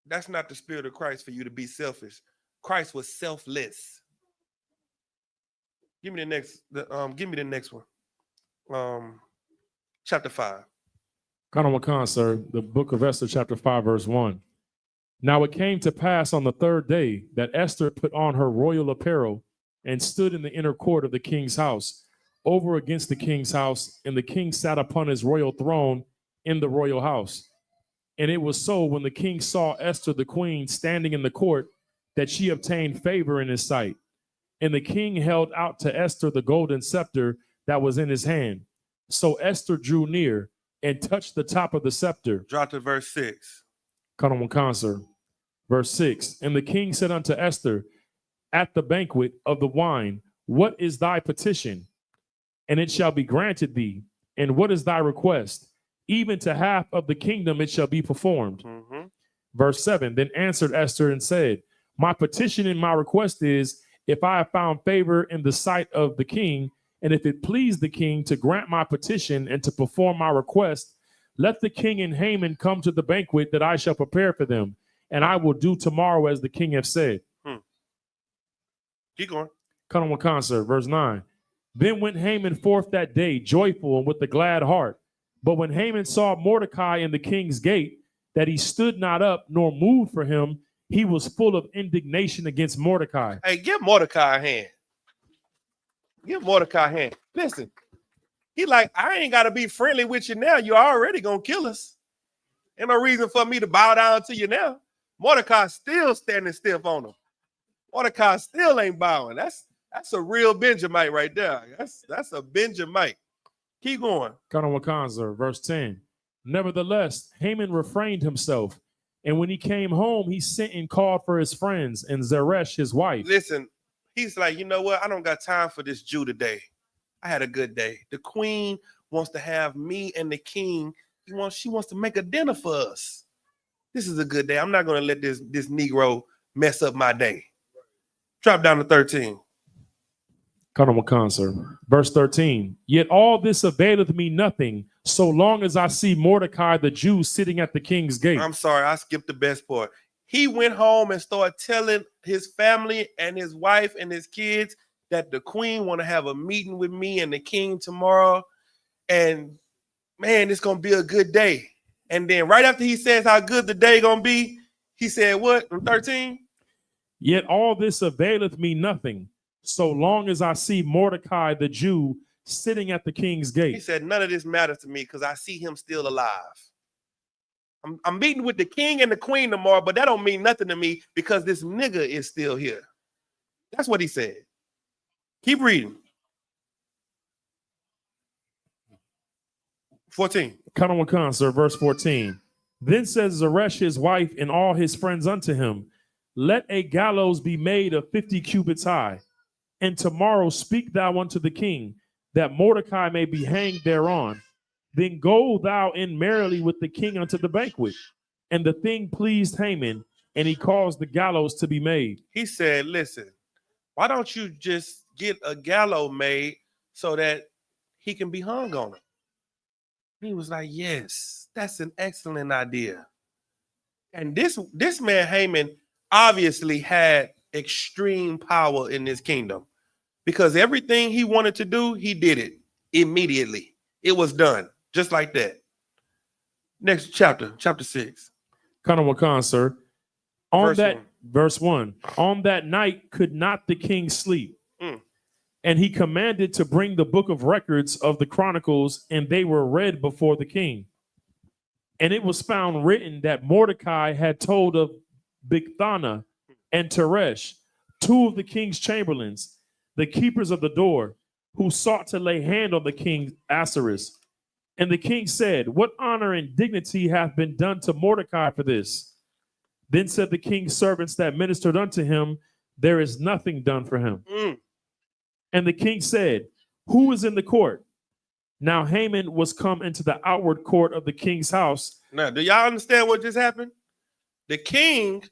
That's not the spirit of Christ for you to be selfish. Christ was selfless. Give me the next one. Chapter 5. Khan, sir, the book of Esther, chapter 5, verse 1. Now it came to pass on the third day that Esther put on her royal apparel and stood in the inner court of the king's house, over against the king's house, and the king sat upon his royal throne in the royal house. And it was so when the king saw Esther the queen standing in the court that she obtained favor in his sight. And the king held out to Esther the golden scepter that was in his hand. So Esther drew near and touched the top of the scepter. Drop to verse 6. Sir. Verse 6. And the king said unto Esther at the banquet of the wine, what is thy petition? And it shall be granted thee. And what is thy request? Even to half of the kingdom it shall be performed. Mm-hmm. Verse 7. Then answered Esther and said, my petition and my request is, if I have found favor in the sight of the king, and if it please the king to grant my petition and to perform my request, let the king and Haman come to the banquet that I shall prepare for them, and I will do tomorrow as the king hath said. Keep going. Come on, concert. Verse 9. Then went Haman forth that day, joyful and with a glad heart. But when Haman saw Mordecai in the king's gate, that he stood not up nor moved for him, he was full of indignation against Mordecai. Hey, give Mordecai a hand. Give Mordecai a hand. Listen, he like, I ain't got to be friendly with you now. You're already going to kill us. Ain't no reason for me to bow down to you now. Mordecai still standing stiff on him. Mordecai still ain't bowing. That's a real Benjamite right there. That's a Benjamite. Keep going. Verse 10. Nevertheless, Haman refrained himself. And when he came home, he sent and called for his friends and Zeresh, his wife. Listen, he's like, you know what? I don't got time for this Jew today. I had a good day. The queen wants to have me and the king She wants to make a dinner for us. This is a good day. I'm not going to let this Negro mess up my day. Drop down to 13. Verse 13. Yet all this availeth me nothing, so long as I see Mordecai the Jew sitting at the king's gate. I'm sorry, I skipped the best part. He went home and started telling his family and his wife and his kids that the queen want to have a meeting with me and the king tomorrow. And man, it's going to be a good day. And then right after he says how good the day going to be, he said what in 13? Yet all this availeth me nothing, so long as I see Mordecai the Jew sitting at the king's gate. He said, none of this matters to me because I see him still alive. I'm meeting with the king and the queen tomorrow, but that don't mean nothing to me because this nigga is still here. That's what he said. Keep reading. 14. Verse 14. Then says Zeresh his wife and all his friends unto him, let a gallows be made of 50 cubits high, and tomorrow speak thou unto the king, that Mordecai may be hanged thereon. Then go thou in merrily with the king unto the banquet. And the thing pleased Haman, and he caused the gallows to be made. He said, listen, why don't you just get a gallows made so that he can be hung on it? He was like, yes, that's an excellent idea. And this man Haman obviously had extreme power in this kingdom because everything he wanted to do, he did it immediately. It was done just like that. Next chapter 6. Verse 1. On that night could not the king sleep. And he commanded to bring the book of records of the chronicles, and they were read before the king. And it was found written that Mordecai had told of Bigthana and Teresh, two of the king's chamberlains, the keepers of the door, who sought to lay hand on the king Ahasuerus. And the king said, what honor and dignity hath been done to Mordecai for this? Then said the king's servants that ministered unto him, there is nothing done for him. And the king said, who is in the court? Now Haman was come into the outward court of the king's house. Now, do y'all understand what just happened? The king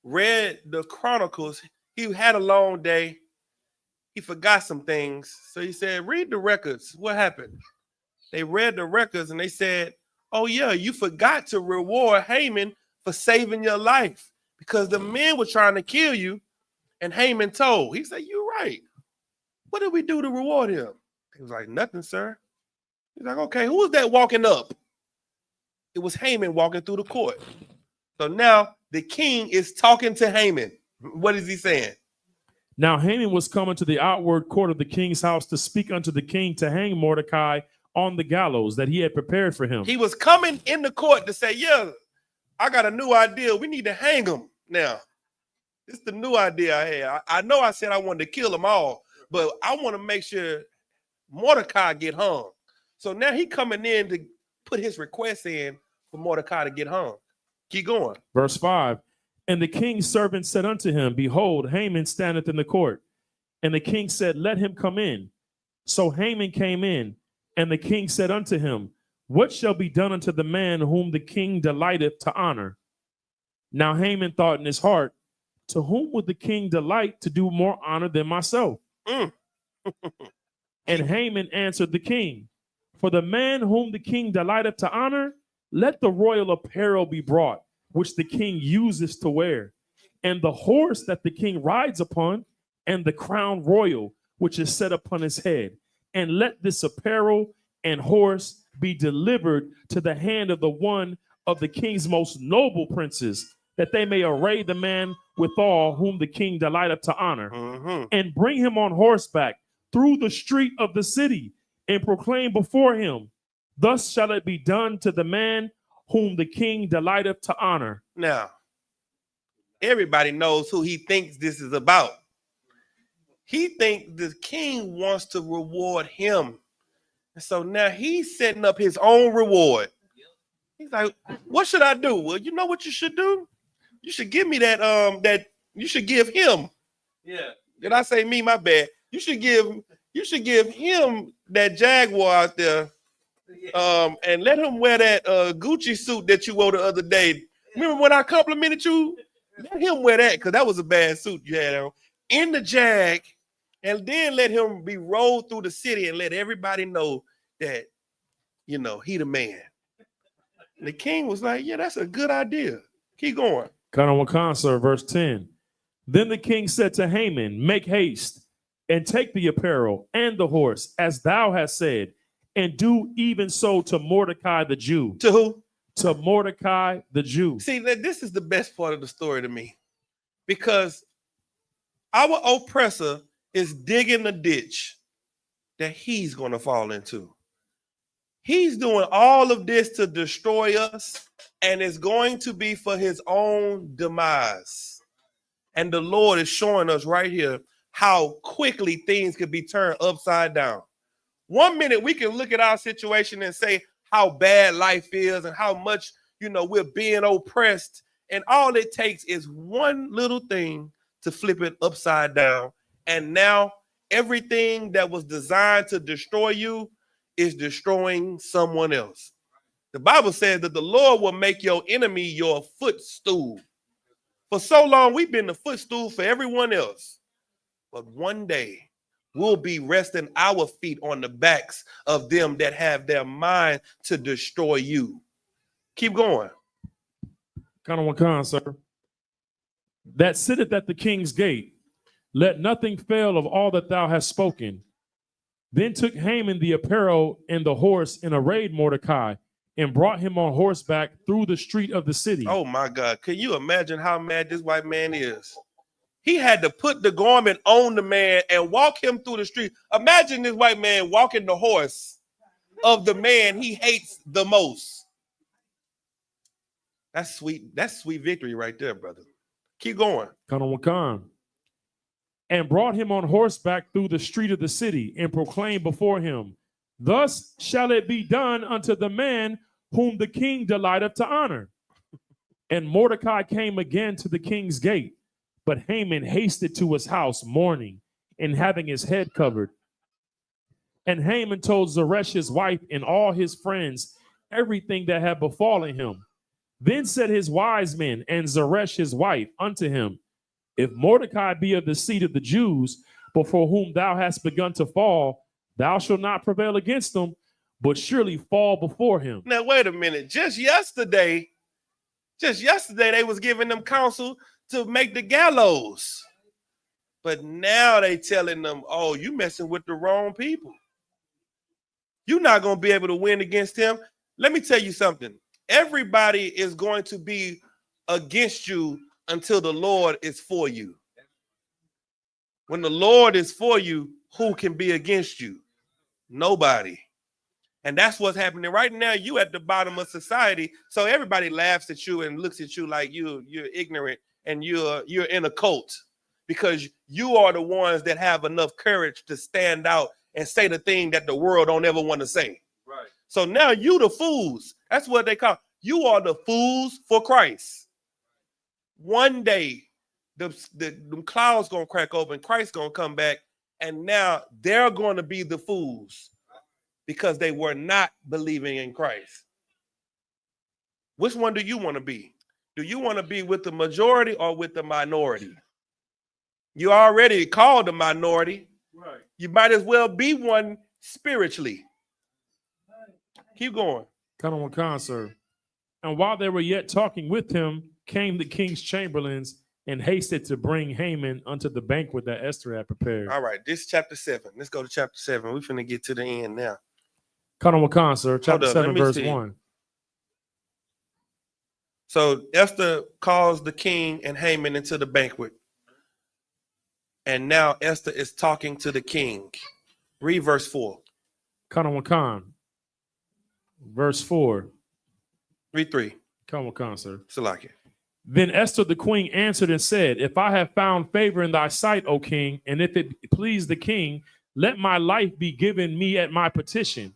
read the chronicles. He had a long day. He forgot some things. So he said, read the records. What happened? They read the records and they said, oh yeah, you forgot to reward Haman for saving your life because the men were trying to kill you. And Haman told, he said, you're right. What did we do to reward him? He was like, nothing, sir. He's like, okay, who was that walking up? It was Haman walking through the court. So now the king is talking to Haman. What is he saying? Now Haman was coming to the outward court of the king's house to speak unto the king to hang Mordecai on the gallows that he had prepared for him. He was coming in the court to say, yeah, I got a new idea. We need to hang him now. This is the new idea I had. I know I said I wanted to kill them all, but I want to make sure Mordecai get hung. So now he coming in to put his request in for Mordecai to get hung. Keep going. Verse 5. And the king's servant said unto him, behold, Haman standeth in the court. And the king said, let him come in. So Haman came in, and the king said unto him, what shall be done unto the man whom the king delighteth to honor? Now Haman thought in his heart, to whom would the king delight to do more honor than myself? And Haman answered the king, for the man whom the king delighteth to honor, let the royal apparel be brought, which the king uses to wear, and the horse that the king rides upon, and the crown royal, which is set upon his head. And let this apparel and horse be delivered to the hand of the one of the king's most noble princes, that they may array the man withal whom the king delighteth to honor, and bring him on horseback through the street of the city, and proclaim before him, thus shall it be done to the man whom the king delighteth to honor. Now, everybody knows who he thinks this is about. He thinks the king wants to reward him. And so now he's setting up his own reward. He's like, what should I do? Well, you know what you should do? You should give me that you should give him. Yeah. Did I say me? My bad. You should give him that Jaguar out there And let him wear that Gucci suit that you wore the other day. Remember when I complimented you? Let him wear that because that was a bad suit you had on. In the Jag, and then let him be rolled through the city and let everybody know that, you know, he the man. And the king was like, yeah, that's a good idea. Keep going. Kanawakan, sir, verse 10. Then the king said to Haman, make haste and take the apparel and the horse, as thou hast said, and do even so to Mordecai the Jew. To who? To Mordecai the Jew. See, this is the best part of the story to me, because our oppressor is digging a ditch that he's going to fall into. He's doing all of this to destroy us, and it's going to be for his own demise. And the Lord is showing us right here how quickly things could be turned upside down. 1 minute we can look at our situation and say how bad life is and how much, you know, we're being oppressed. And all it takes is one little thing to flip it upside down. And now everything that was designed to destroy you is destroying someone else. The Bible says that the Lord will make your enemy your footstool. For so long, we've been the footstool for everyone else. But one day, we'll be resting our feet on the backs of them that have their mind to destroy you. Keep going. Kanawakan, sir. That sitteth at the king's gate. Let nothing fail of all that thou hast spoken. Then took Haman the apparel and the horse and arrayed Mordecai and brought him on horseback through the street of the city. Oh my God. Can you imagine how mad this white man is? He had to put the garment on the man and walk him through the street. Imagine this white man walking the horse of the man he hates the most. That's sweet. That's sweet victory right there, brother. Keep going. Kanawakan. And brought him on horseback through the street of the city and proclaimed before him, thus shall it be done unto the man whom the king delighteth to honor. And Mordecai came again to the king's gate, but Haman hasted to his house mourning and having his head covered. And Haman told Zeresh his wife and all his friends everything that had befallen him. Then said his wise men and Zeresh his wife unto him, if Mordecai be of the seed of the Jews, before whom thou hast begun to fall, thou shalt not prevail against them, but surely fall before him. Now, wait a minute. Just yesterday, they was giving them counsel to make the gallows. But now they telling them, oh, you messing with the wrong people. You're not going to be able to win against him. Let me tell you something. Everybody is going to be against you until the Lord is for you. When the Lord is for you, who can be against you? Nobody. And that's what's happening right now. You at the bottom of society. So everybody laughs at you and looks at you like you're ignorant and you're in a cult, because you are the ones that have enough courage to stand out and say the thing that the world don't ever want to say. Right. So now you the fools. That's what they call. You are the fools for Christ. One day, the clouds gonna crack open. Christ's gonna come back, and now they're going to be the fools because they were not believing in Christ. Which one do you want to be? Do you want to be with the majority or with the minority? You already called the minority. Right. You might as well be one spiritually. Keep going. Kanawakan, sir. And while they were yet talking with him, came the king's chamberlains and hasted to bring Haman unto the banquet that Esther had prepared. All right, this is chapter 7. Let's go to chapter 7. We're finna get to the end now. Kanawakan, sir. Chapter 7, verse 1. So Esther calls the king and Haman into the banquet. And now Esther is talking to the king. Read verse 4. Kanawakan. Verse 4. Read 3. Kanawakan, sir. Salaki. Then Esther the queen answered and said, if I have found favor in thy sight, O king, and if it please the king, let my life be given me at my petition,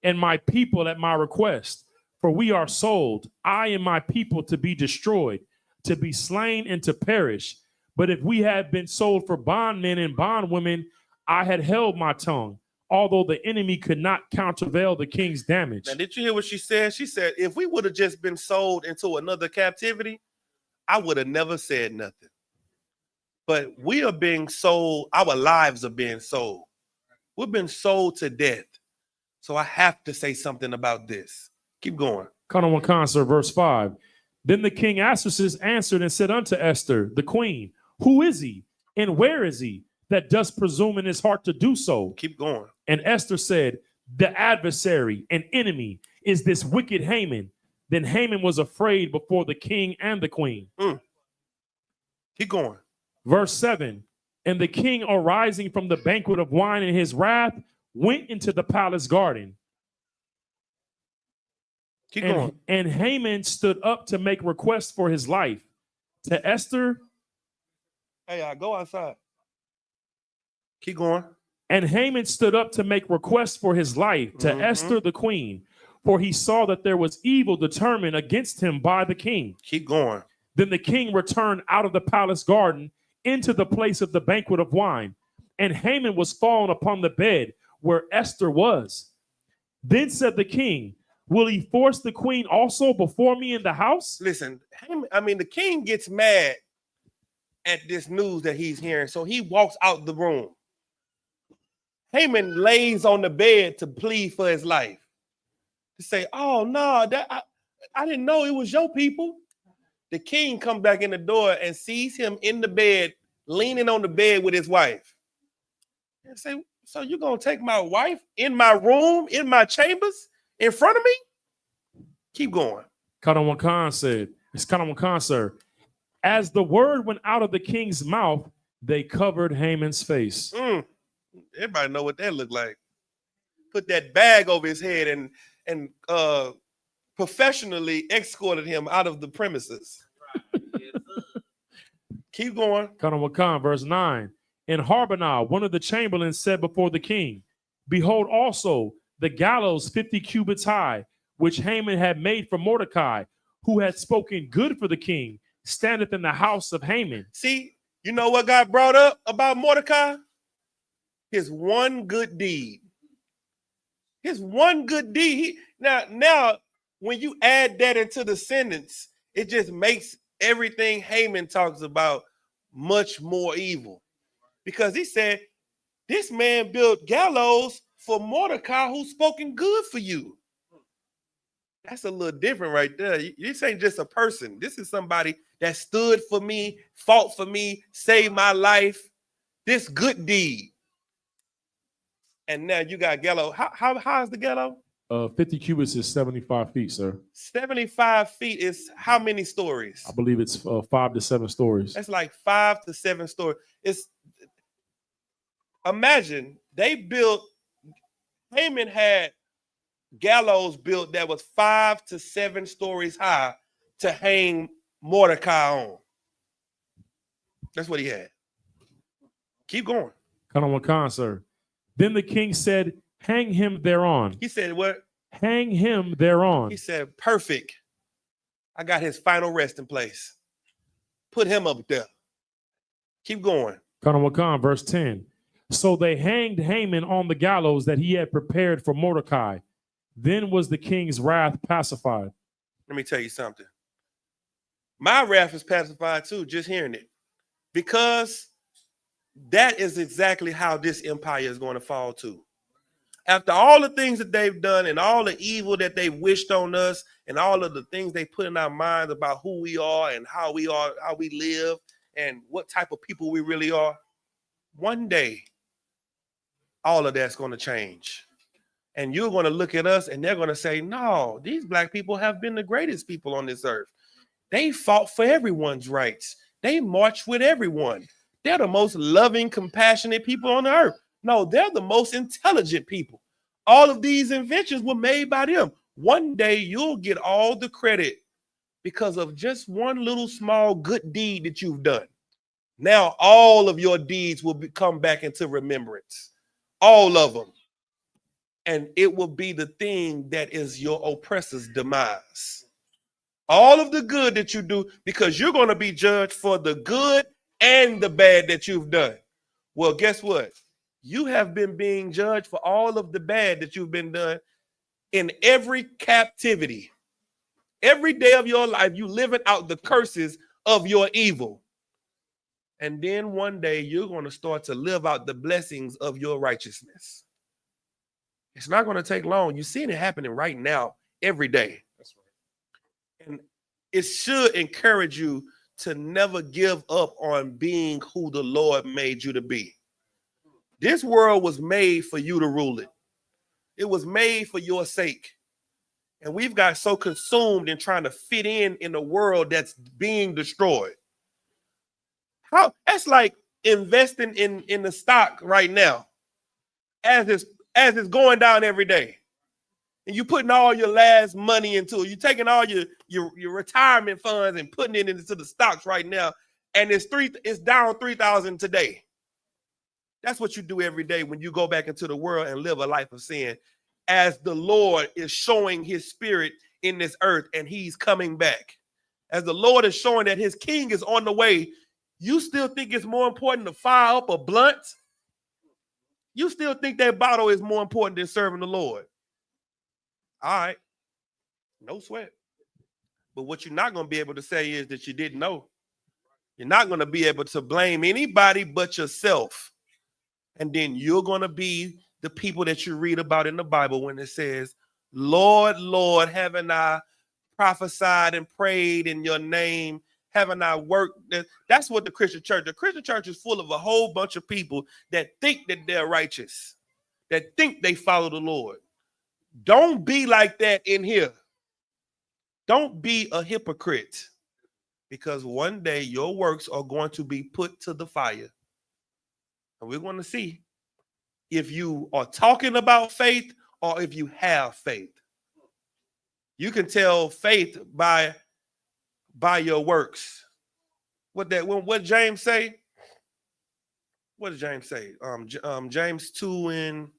and my people at my request. For we are sold, I and my people, to be destroyed, to be slain and to perish. But if we had been sold for bondmen and bondwomen, I had held my tongue. although the enemy could not countervail the king's damage. Now, did you hear what she said? She said, if we would have just been sold into another captivity, I would have never said nothing. But we are being sold, our lives are being sold. We've been sold to death. So I have to say something about this. Keep going. Colonel Concert, verse 5. Then the king Ahasuerus answered and said unto Esther, the queen, who is he, and where is he, that does presume in his heart to do so? Keep going. And Esther said, the adversary and enemy is this wicked Haman. Then Haman was afraid before the king and the queen. Keep going. Verse 7. And the king, arising from the banquet of wine in his wrath, went into the palace garden. Keep going. And Haman stood up to make request for his life. To Esther. Hey, go outside. Keep going. And Haman stood up to make request for his life to Esther the queen, for he saw that there was evil determined against him by the king. Keep going. Then the king returned out of the palace garden into the place of the banquet of wine, and Haman was fallen upon the bed where Esther was. Then said the king, will he force the queen also before me in the house? Listen, the king gets mad at this news that he's hearing, so he walks out the room. Haman lays on the bed to plead for his life, to say, oh, no, I didn't know it was your people. The king comes back in the door and sees him in the bed, leaning on the bed with his wife. And say, so you're going to take my wife in my room, in my chambers, in front of me? Keep going. Colonel Khan said, it's Colonel Khan, sir. As the word went out of the king's mouth, they covered Haman's face. Everybody know what that looked like. Put that bag over his head and professionally escorted him out of the premises. Keep going. Colonel Khan, verse 9. And Harbonah, one of the chamberlains, said before the king, behold also the gallows 50 cubits high, which Haman had made for Mordecai, who had spoken good for the king, standeth in the house of Haman. See, you know what got brought up about Mordecai? His one good deed. His one good deed. Now, when you add that into the sentence, it just makes everything Haman talks about much more evil. Because he said, this man built gallows for Mordecai, who's spoken good for you. That's a little different right there. This ain't just a person. This is somebody that stood for me, fought for me, saved my life. This good deed. And now you got gallows. How is the gallows? 50 cubits is 75 feet, sir. 75 feet is how many stories? I believe it's 5 to 7 stories. That's like 5 to 7 stories. Imagine Haman had gallows built that was 5 to 7 stories high to hang Mordecai on. That's what he had. Keep going. Colonel Khan, sir. Then the king said, hang him thereon. He said what? Hang him thereon. He said, perfect. I got his final resting place. Put him up there. Keep going. Colonel Khan, verse 10. So they hanged Haman on the gallows that he had prepared for Mordecai. Then was the king's wrath pacified. Let me tell you something. My wrath is pacified too, just hearing it. Because that is exactly how this empire is going to fall too. After all the things that they've done and all the evil that they wished on us and all of the things they put in our minds about who we are and how we live and what type of people we really are, one day, all of that's going to change. And you're going to look at us and they're going to say, no, these black people have been the greatest people on this earth. They fought for everyone's rights. They marched with everyone. They're the most loving, compassionate people on the earth. No, they're the most intelligent people. All of these inventions were made by them. One day you'll get all the credit because of just one little small good deed that you've done. Now all of your deeds will come back into remembrance. All of them. And it will be the thing that is your oppressor's demise. All of the good that you do, because you're going to be judged for the good and the bad that you've done. Well, guess what? You have been being judged for all of the bad that you've been done in every captivity. Every day of your life, you living out the curses of your evil. And then one day you're going to start to live out the blessings of your righteousness. It's not going to take long. You're seeing it happening right now, every day. That's right. And it should encourage you to never give up on being who the Lord made you to be. This world was made for you to rule it. It was made for your sake. And we've got so consumed in trying to fit in a world that's being destroyed. That's like investing in the stock right now as it's going down every day. And you're putting all your last money into it. You're taking all your retirement funds and putting it into the stocks right now. And it's down 3,000 today. That's what you do every day when you go back into the world and live a life of sin, as the Lord is showing his spirit in this earth and he's coming back. As the Lord is showing that his king is on the way, you still think it's more important to fire up a blunt? You still think that bottle is more important than serving the Lord? All right, no sweat. But what you're not going to be able to say is that you didn't know. You're not going to be able to blame anybody but yourself. And then you're going to be the people that you read about in the Bible when it says, Lord, Lord, haven't I prophesied and prayed in your name? Haven't I worked? That's what the Christian church is full of, a whole bunch of people that think that they're righteous, that think they follow the Lord. Don't be like that in here. Don't be a hypocrite, because one day your works are going to be put to the fire. And we're going to see if you are talking about faith or if you have faith. You can tell faith by your works. What James say? What did James say? James 2 and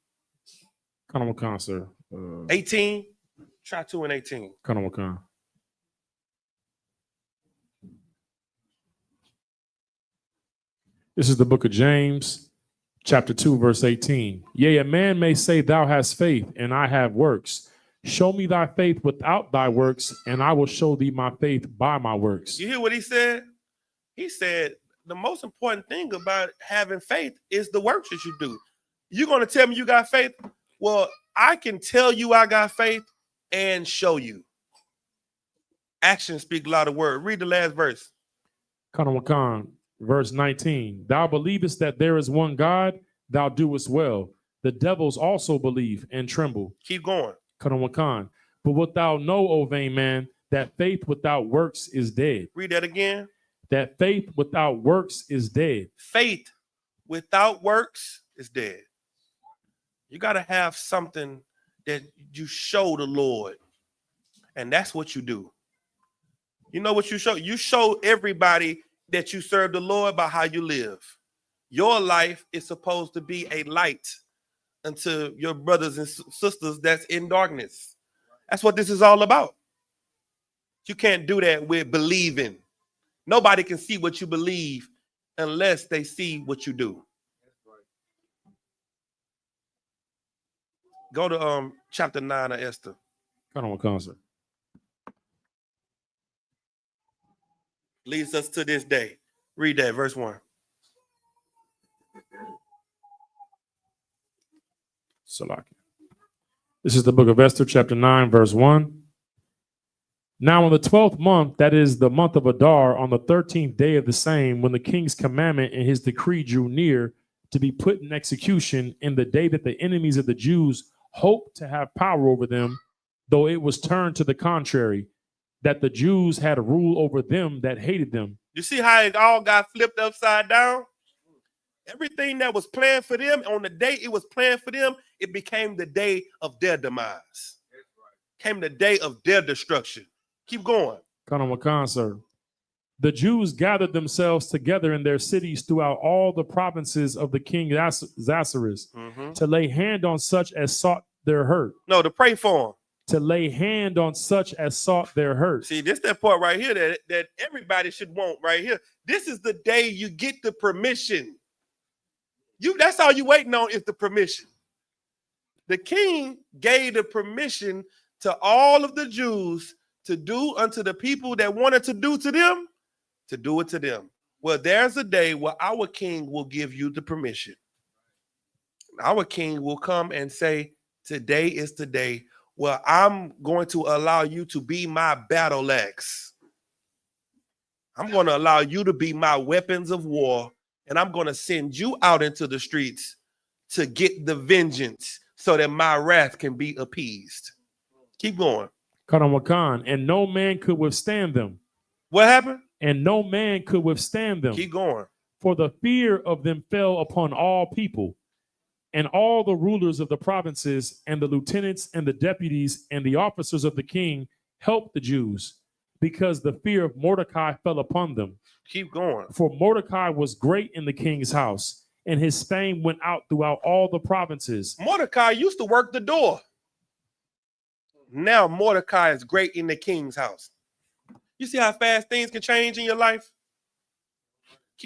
18. Try 2 and 18. This is the book of James, chapter 2, verse 18. Yea, a man may say, thou hast faith, and I have works. Show me thy faith without thy works, and I will show thee my faith by my works. You hear what he said? He said the most important thing about having faith is the works that you do. You're going to tell me you got faith? Well, I can tell you I got faith and show you. Actions speak louder word. Read the last verse. Verse 19. Thou believest that there is one God, thou doest well. The devils also believe and tremble. Keep going. But wilt thou know, O vain man, that faith without works is dead. Read that again. That faith without works is dead. Faith without works is dead. You got to have something that you show the Lord. And that's what you do. You know what you show? You show everybody that you serve the Lord by how you live. Your life is supposed to be a light unto your brothers and sisters that's in darkness. That's what this is all about. You can't do that with believing. Nobody can see what you believe unless they see what you do. Go to chapter 9 of Esther. Leads us to this day. Read that, verse 1. This is the book of Esther, chapter 9, verse 1. Now in the 12th month, that is the month of Adar, on the 13th day of the same, when the king's commandment and his decree drew near to be put in execution, in the day that the enemies of the Jews hoped to have power over them, though it was turned to the contrary, that the Jews had rule over them that hated them. You see how it all got flipped upside down? Everything that was planned for them, on the day it was planned for them, it became the day of their demise. Came the day of their destruction. Keep going. The Jews gathered themselves together in their cities throughout all the provinces of the king Xerxes to lay hand on such as sought their hurt. No, to pray for them. To lay hand on such as sought their hurt. See, this that part right here that everybody should want right here. This is the day you get the permission. That's all you waiting on is the permission. The king gave the permission to all of the Jews to do unto the people that wanted to do to them, to do it to them. Well, there's a day where our king will give you the permission. Our king will come and say, today is the day where I'm going to allow you to be my battle axe. I'm going to allow you to be my weapons of war, and I'm going to send you out into the streets to get the vengeance so that my wrath can be appeased. Keep going. Kanawakan, and no man could withstand them. What happened? And no man could withstand them. Keep going. For the fear of them fell upon all people, and all the rulers of the provinces, and the lieutenants, and the deputies, and the officers of the king helped the Jews, because the fear of Mordecai fell upon them. Keep going. For Mordecai was great in the king's house, and his fame went out throughout all the provinces. Mordecai used to work the door. Now Mordecai is great in the king's house. You see how fast things can change in your life?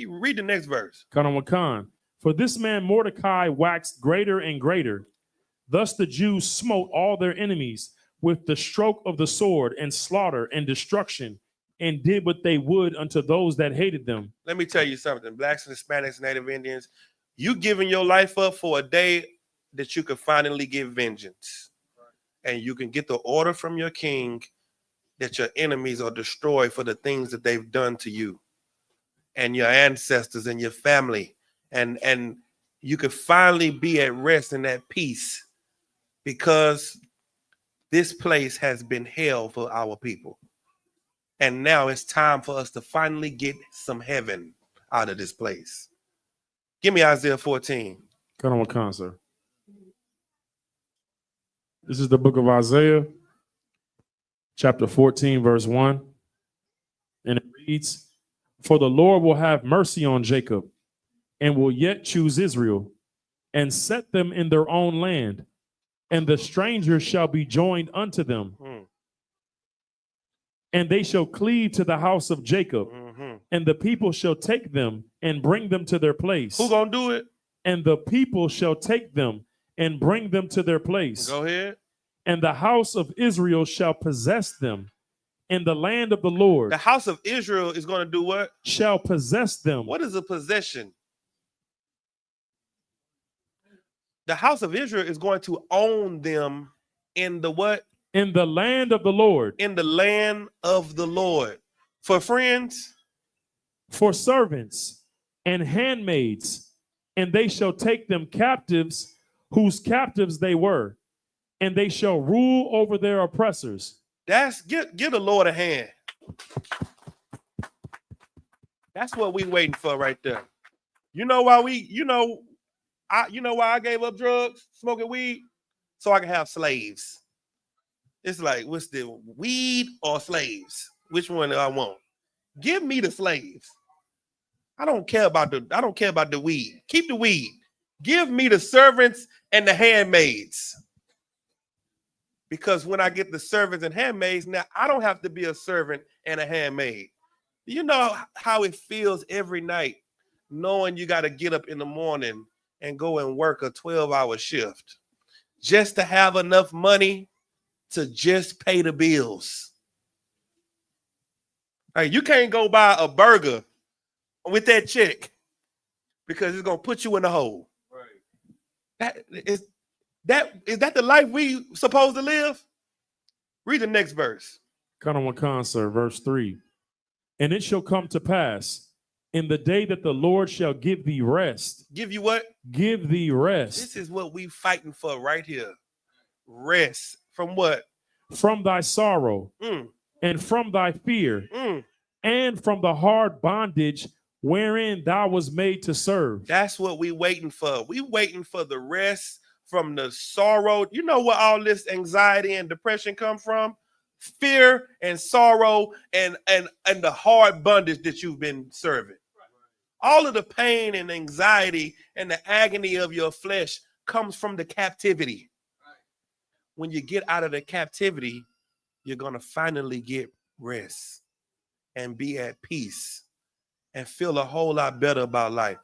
Read the next verse. Kanawakan. For this man Mordecai waxed greater and greater. Thus the Jews smote all their enemies with the stroke of the sword, and slaughter and destruction, and did what they would unto those that hated them. Let me tell you something. Blacks and Hispanics, Native Indians, you giving your life up for a day that you could finally get vengeance. And you can get the order from your king that your enemies are destroyed for the things that they've done to you and your ancestors and your family. And you could finally be at rest and at peace, because this place has been hell for our people. And now it's time for us to finally get some heaven out of this place. Give me Isaiah 14. Kanawakan, sir. This is the book of Isaiah, chapter 14, verse 1. And it reads, for the Lord will have mercy on Jacob, and will yet choose Israel, and set them in their own land, and the strangers shall be joined unto them. And they shall cleave to the house of Jacob, and the people shall take them and bring them to their place. Who gonna do it? And the people shall take them and bring them to their place. Go ahead. And the house of Israel shall possess them, and the land of the Lord. The house of Israel is going to do what? Shall possess them. What is a possession? The house of Israel is going to own them in the what? In the land of the Lord. In the land of the Lord. For friends? For servants and handmaids, and they shall take them captives, whose captives they were, and they shall rule over their oppressors. Give the Lord a hand. That's what we waiting for right there. You know why I gave up drugs, smoking weed? So I can have slaves. It's like, what's the weed or slaves? Which one do I want? Give me the slaves. I don't care about the weed. Keep the weed. Give me the servants and the handmaids. Because when I get the servants and handmaids, now I don't have to be a servant and a handmaid. You know how it feels every night knowing you got to get up in the morning and go and work a 12-hour shift just to have enough money to just pay the bills. Like, you can't go buy a burger with that check because it's going to put you in the hole. Right. Is that the life we supposed to live? Read the next verse. Sir, verse 3. And it shall come to pass in the day that the Lord shall give thee rest. Give you what? Give thee rest. This is what we fighting for right here. Rest. From what? From thy sorrow and from thy fear and from the hard bondage wherein thou was made to serve. That's what we waiting for. We waiting for the rest from the sorrow. You know where all this anxiety and depression come from? Fear and sorrow and the hard bondage that you've been serving. All of the pain and anxiety and the agony of your flesh comes from the captivity. When you get out of the captivity, you're going to finally get rest and be at peace and feel a whole lot better about life.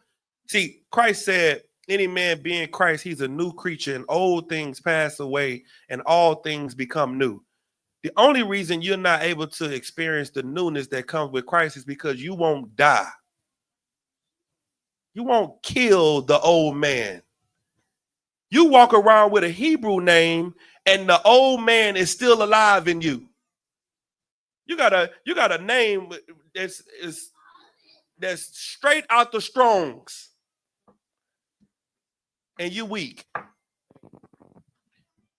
See, Christ said, Any man being Christ, he's a new creature, and old things pass away, and all things become new. The only reason you're not able to experience the newness that comes with Christ is because you won't die. You won't kill the old man. You walk around with a Hebrew name, and the old man is still alive in you. You got a name that's straight out the Strongs, and you weak.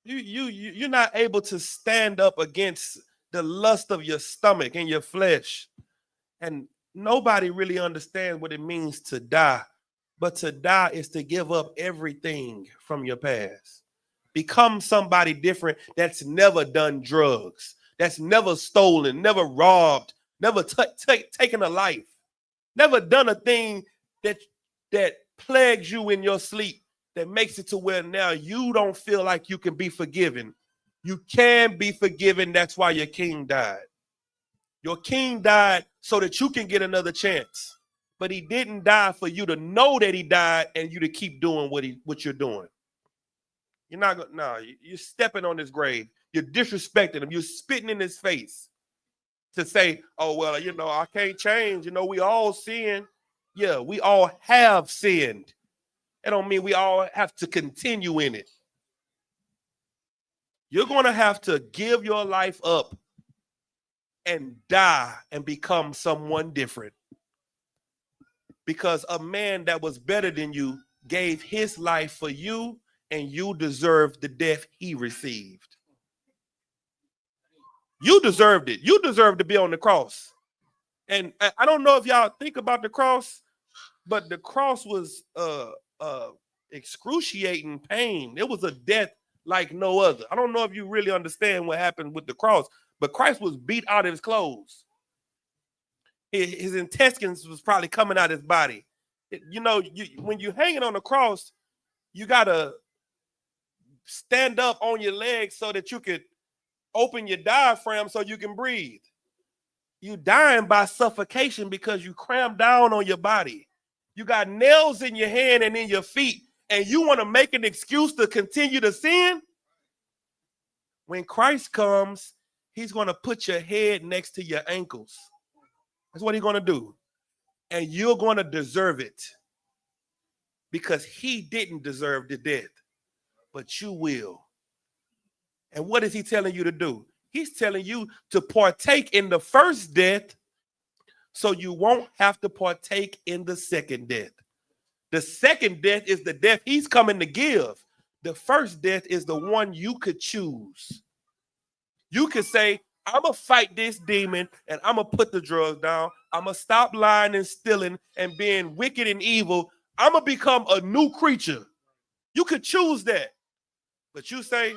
You're not able to stand up against the lust of your stomach and your flesh. And nobody really understands what it means to die. But to die is to give up everything from your past. Become somebody different that's never done drugs, that's never stolen, never robbed, never taken a life, never done a thing that plagues you in your sleep, that makes it to where now you don't feel like you can be forgiven. You can be forgiven. That's why your king died. Your king died so that you can get another chance. But he didn't die for you to know that he died and you to keep doing what you're doing. You're not going. No, you're stepping on his grave. You're disrespecting him. You're spitting in his face to say, "Oh well, I can't change. We all sin." Yeah, we all have sinned. That don't mean we all have to continue in it. You're going to have to give your life up and die and become someone different. Because a man that was better than you gave his life for you, and you deserved the death he received. You deserved it. You deserved to be on the cross. And I don't know if y'all think about the cross, but the cross was excruciating pain. It was a death like no other. I don't know if you really understand what happened with the cross, but Christ was beat out of his clothes. His intestines was probably coming out of his body. When you're hanging on the cross, you got to stand up on your legs so that you could open your diaphragm so you can breathe. You dying by suffocation because you crammed down on your body. You got nails in your hand and in your feet, and you want to make an excuse to continue to sin? When Christ comes, he's going to put your head next to your ankles. That's what he's going to do. And you're going to deserve it because he didn't deserve the death, but you will. And what is he telling you to do? He's telling you to partake in the first death so you won't have to partake in the second death. The second death is the death he's coming to give. The first death is the one you could choose. You could say, I'm going to fight this demon and I'm going to put the drugs down. I'm going to stop lying and stealing and being wicked and evil. I'm going to become a new creature. You could choose that. But you say,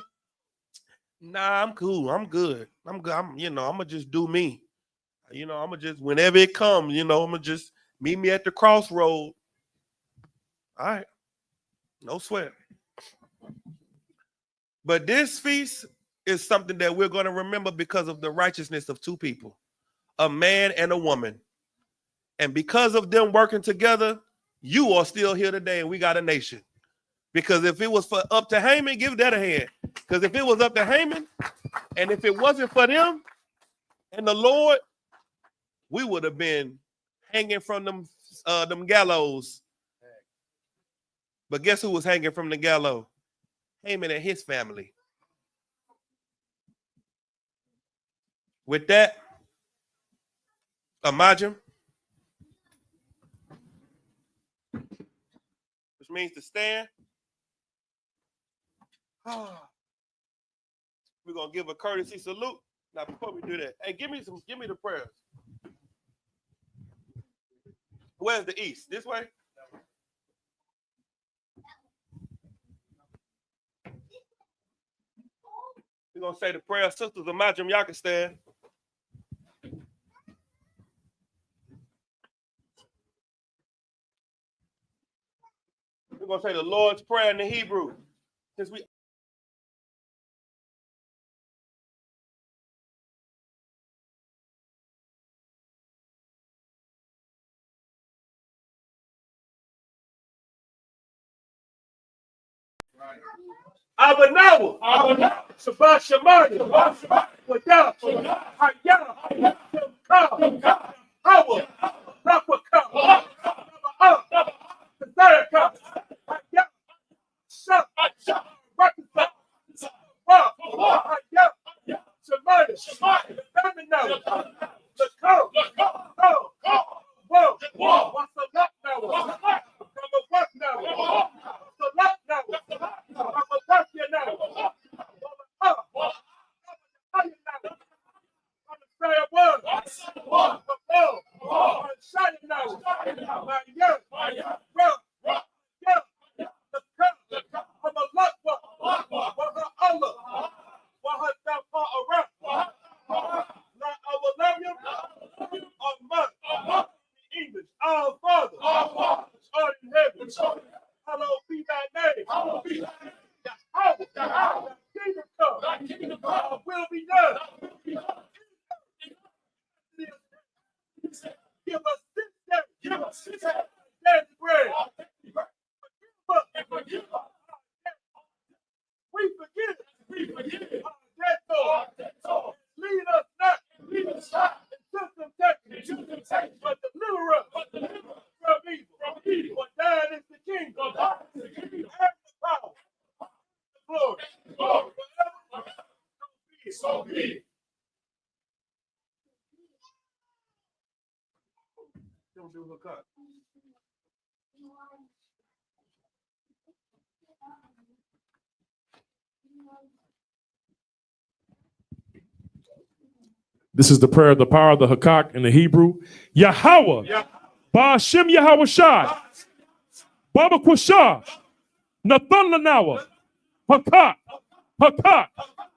nah, I'm cool. I'm good. I'm good. I'm going to just do me. I'm going to just, whenever it comes, I'm going to just meet me at the crossroad. All right. No sweat. But this feast is something that we're going to remember because of the righteousness of two people, a man and a woman. And because of them working together, you are still here today and we got a nation. Because if it was up to Haman, give that a hand. Because if it was up to Haman, and if it wasn't for them and the Lord, we would have been hanging from them gallows. But guess who was hanging from the gallows? Haman and his family. With that, imagine, which means to stand. We're gonna give a courtesy salute. Now, before we do that, hey, give me the prayers. Where's the east? This way? We're gonna say the prayer. Sisters, imagine y'all can stand. We're gonna say the Lord's Prayer in the Hebrew. Since we Abanawa. Shabbat Shemaya. Wada. Haya. Simcha. Hawa. Rapaka. Zayaka. Haya. Shah. Rakata. Wa. Haya. Shemaya. Abanawa. Lakau. Whoa. What's the luck now? I'm a work now. What's the luck now? I'm a work here now. I'm a say a word. I'm shining now. My young. I'm a luck one. What her Allah. What her down for a rap. Not our love you. On mud. English. Our Father. Art in heaven. Hallowed be thy name. Thy kingdom come. Thy will be done. Give us this day. Daily bread. Forgive us. We forgive. Our debtors. Lead us not into temptation, but deliver us from evil. For thine is the kingdom, and the power, the glory, forever. So be it. Don't do a cut. This is the prayer of the power of the Hakak in the Hebrew. Yahweh, Ba'ashem Yahweh Shai, Baba Kwashah, Nathan Lanawa, Hakak,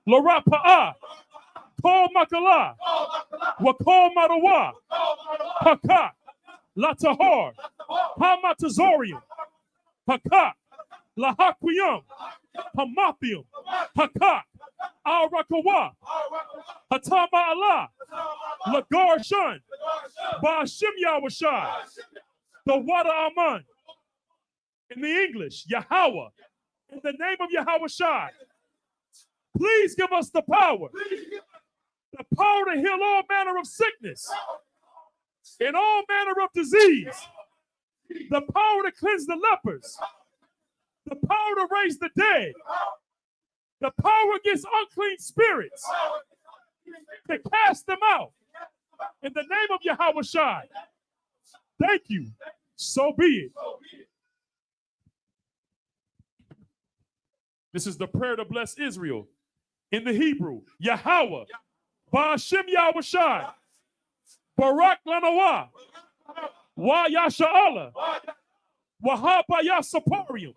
Larapa'ah, Kol Makala, Wakol Marawa, Hakak, Latahar, Hamatazorium, Hakak, Lahakwiyam, Hamathium, Hakak, Al-Rakawa, Hatama Allah, Lagar Shun, Ba'ashem Yahweh Shai, the water Aman. In the English, Yahweh, in the name of Yahweh Shai, please give us the power to heal all manner of sickness and all manner of disease, the power to cleanse the lepers, the power to raise the dead, the power against unclean spirits, to cast them out. In the name of Yahweh Shai. Thank you. So be it. This is the prayer to bless Israel. In the Hebrew, Yahweh, Ba'ashem Yahweh Shai, Barak Lanawa, Wa Yasha'ala, Wahaba Yasaparium,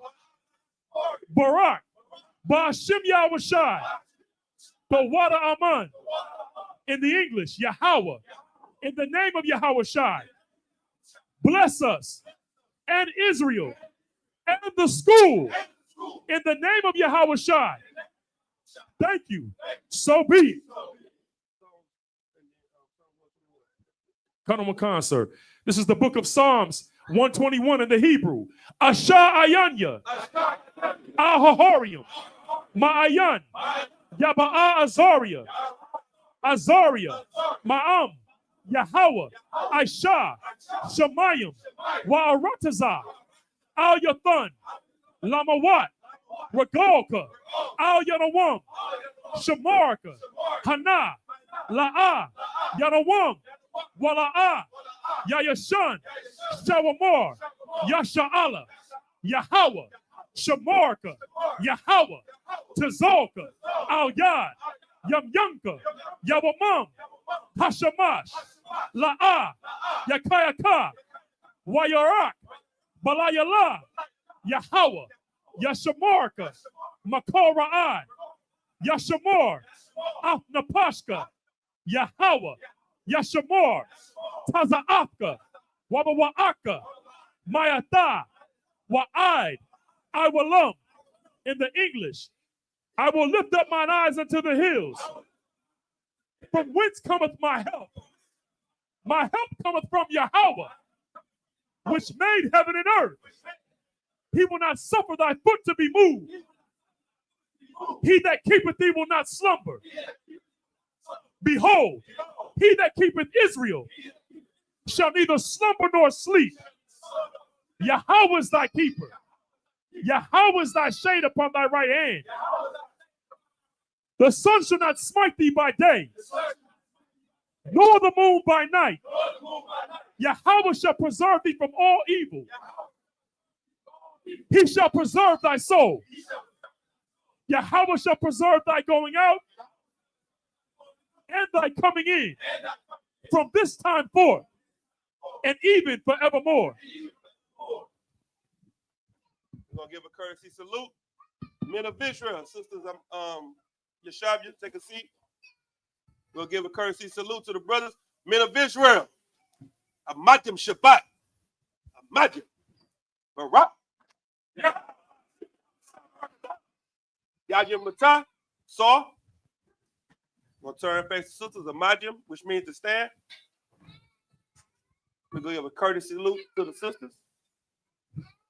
Barak, Ba'ashem Yahweh Shai, the water Aman. In the English, Yahweh, in the name of Yahweh Shai, bless us and Israel and the school in the name of Yahweh Shai. Thank you. So be it. Colonel McCon, sir. This is the book of Psalms 121 in the Hebrew. Asha Ayanya, Ahahorium, Ma'ayan, Yaba'a Azaria, Ma'am, Yahweh, Aisha, Shemayim, Wa'arataza, Al Yathan, Lamawat, Regalka, Al Yanawam, Shamarka, Hana, La'a, Yanawam, Wala'a, Yayashan, Shawamar, Yasha'ala, Yahweh, Shamarka, Yahweh, Tazalka, Al Yad, Yamyanka, Yawamam, Hashamash, La'a, Yakayaka, Wayarak, Balayala, Yahweh, Yashamarka, Makora'ad, Yashamar, Afnapashka, Yahweh, Yashamar, Taza'afka, Wabawa'aka, Mayata, Wa'id, I will lum. In the English, I will lift up mine eyes unto the hills. From whence cometh my help? My help cometh from Yahweh, which made heaven and earth. He will not suffer thy foot to be moved. He that keepeth thee will not slumber. Behold, he that keepeth Israel shall neither slumber nor sleep. Yahweh is thy keeper. Yahweh is thy shade upon thy right hand. The sun shall not smite thee by day, nor the moon by night. Yahweh shall preserve thee from all evil. He shall preserve thy soul. Yahweh shall preserve thy going out and thy coming in from this time forth and even forevermore. We're gonna give a courtesy salute. Men of Israel, sisters, Yeshabia, take a seat. We'll give a courtesy salute to the brothers. Men of Israel, Amadim Shabbat, Amadim Barak, Yajim Matah, Saw. We'll turn and face the sisters, Amadim, which means to stand. We're gonna give a courtesy salute to the sisters.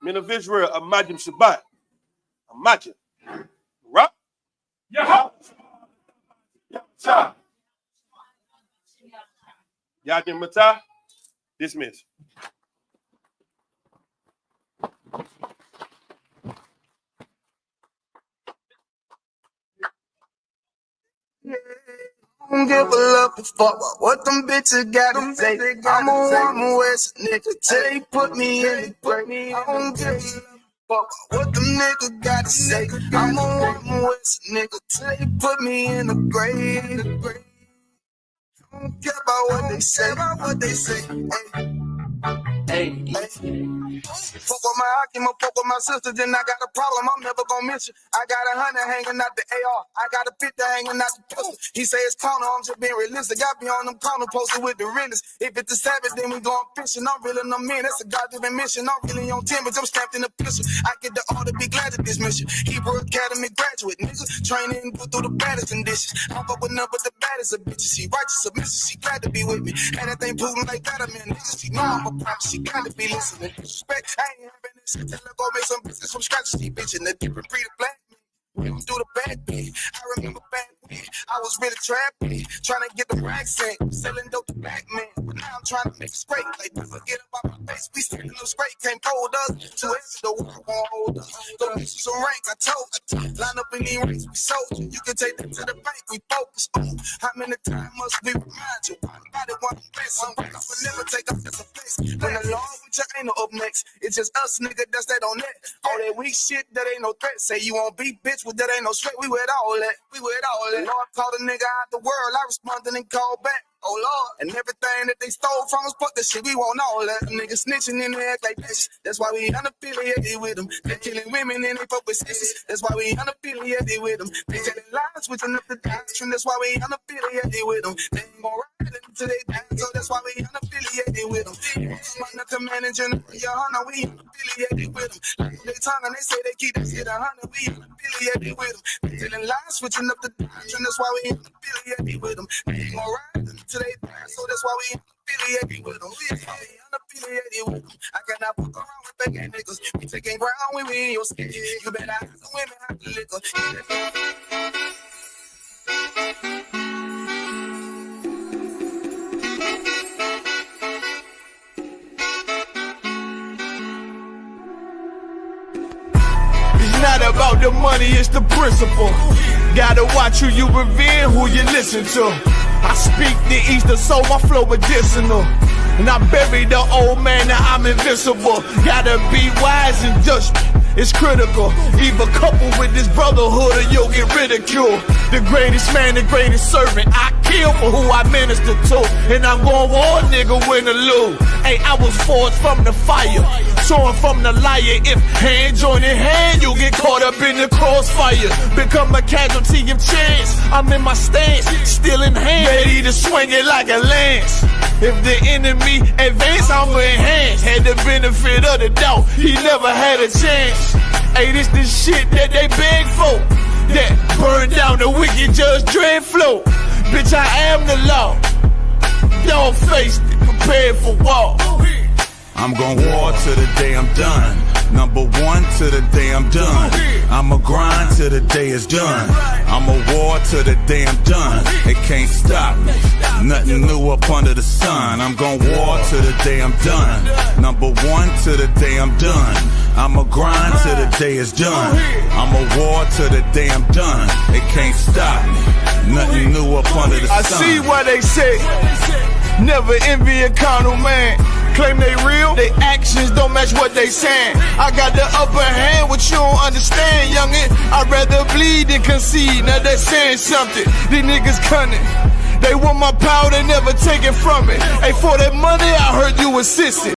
Men of Israel, Amadim Shabbat, Amadim Barak, Yajim Matah, dismiss. Don't give a love fuck what them bitches gotta say. I'm a warm west nigga till they put me in the grave. I don't give a fuck what them niggas gotta say. I'm a warm west nigga till they put me in the grave. I don't care about what they say. Hey. Fuck with my Akima, fuck with my sister, then I got a problem, I'm never gonna miss you. I got 100 hanging out the AR, I got a 50 hanging out the pistol. He say it's corner, I'm just being realistic. I be on them corner posted with the realest. If it's the Sabbath, then we going fishing. I'm reeling them in, that's a God-given mission. I'm really on 10, but I'm stamped in the pistol. I get the order, be glad to dismiss you. Hebrew Academy graduate, niggas. Training, go through the baddest conditions. I fuck with none but the baddest of bitches. She righteous, submissive, she glad to be with me. And that thing Putin like that, I'm in niggas. She know I'm a prop, she gotta be listening. Respect, I ain't having this shit. Tell her go make some business from scratch. She bitching the different breed of black men. We don't do the bad thing. I remember back then, I was really trapping, trying to get the racks in, selling dope to black men. But now I'm trying to make it straight. Like, forget about my face. We sticking them straight, can't fold us. Too heavy, the water won't hold us. Go get you some rank, I told. Line up in these ranks, we sold you. You can take them to the bank, we focus on. How many times must we remind you? Nobody want to best. Some ranks will never take up as a place. When the law with you ain't no up next. It's just us, nigga, that's that on that. All that weak shit, that ain't no threat. Say you won't be bitch, with that ain't no sweat. We with all that. We with all that. Lord called a nigga out the world. I responded and called back. Oh Lord, and everything that they stole from us, fuck the shit, we want all that. Niggas snitching in the act like bitches. That's why we unaffiliated with them. They killing women and they fuck with sisters. That's why we unaffiliated with them. They telling lies, switching up the doctrine. That's why we unaffiliated with them. They ain't gonna ride until they die, so that's why we unaffiliated with them. I'm not the manager, your honor, we unaffiliated with them. Like they tongue and they say they keep that shit 100, we unaffiliated with them. They telling lies, switching up the doctrine. That's why we unaffiliated with them. They ain't gonna ride today, so that's why we unaffiliated with them. We unaffiliated with them. I cannot fuck around with fake niggas. We taking ground when we in your skin. You better have the women have the liquor. It's not about the money, it's the principle. Gotta watch who you revere, who you listen to. I speak the Easter, so my flow medicinal. And I buried the old man, now I'm invincible. Gotta be wise in judgment, it's critical. Either couple with this brotherhood or you'll get ridiculed. The greatest man, the greatest servant, I kill for who I minister to. And I'm going war, nigga, win or lose. Hey, I was forged from the fire, torn from the liar. If hand join in hand, you get caught up in the crossfire. Become a casualty of chance. I'm in my stance, still in hand, ready to swing it like a lance. If the enemy advance, I'ma enhance. Had the benefit of the doubt, he never had a chance. Hey, this the shit that they beg for, that burn down the wicked Judge Dredd flow. Bitch, I am the law. Dog faced, prepared for war. I'm gon' war till the day I'm done. Number one to the day I'm done. I'ma grind till the day is done. I'ma war till the day I'm done. They can't stop me. Nothing new up under the sun. I'm gon' war till the day I'm done. Number one to the day I'm done. I'ma grind till the day is done. I'ma war till the day I'm done. They can't stop me. Nothing new up under the sun. I see what they say. Never envy a carnal man. Claim they real, they actions don't match what they saying. I got the upper hand, what you don't understand, youngin'. I'd rather bleed than concede, now they saying something. These niggas cunning. They want my power, they never take it from me. Hey, for that money, I heard you assisted.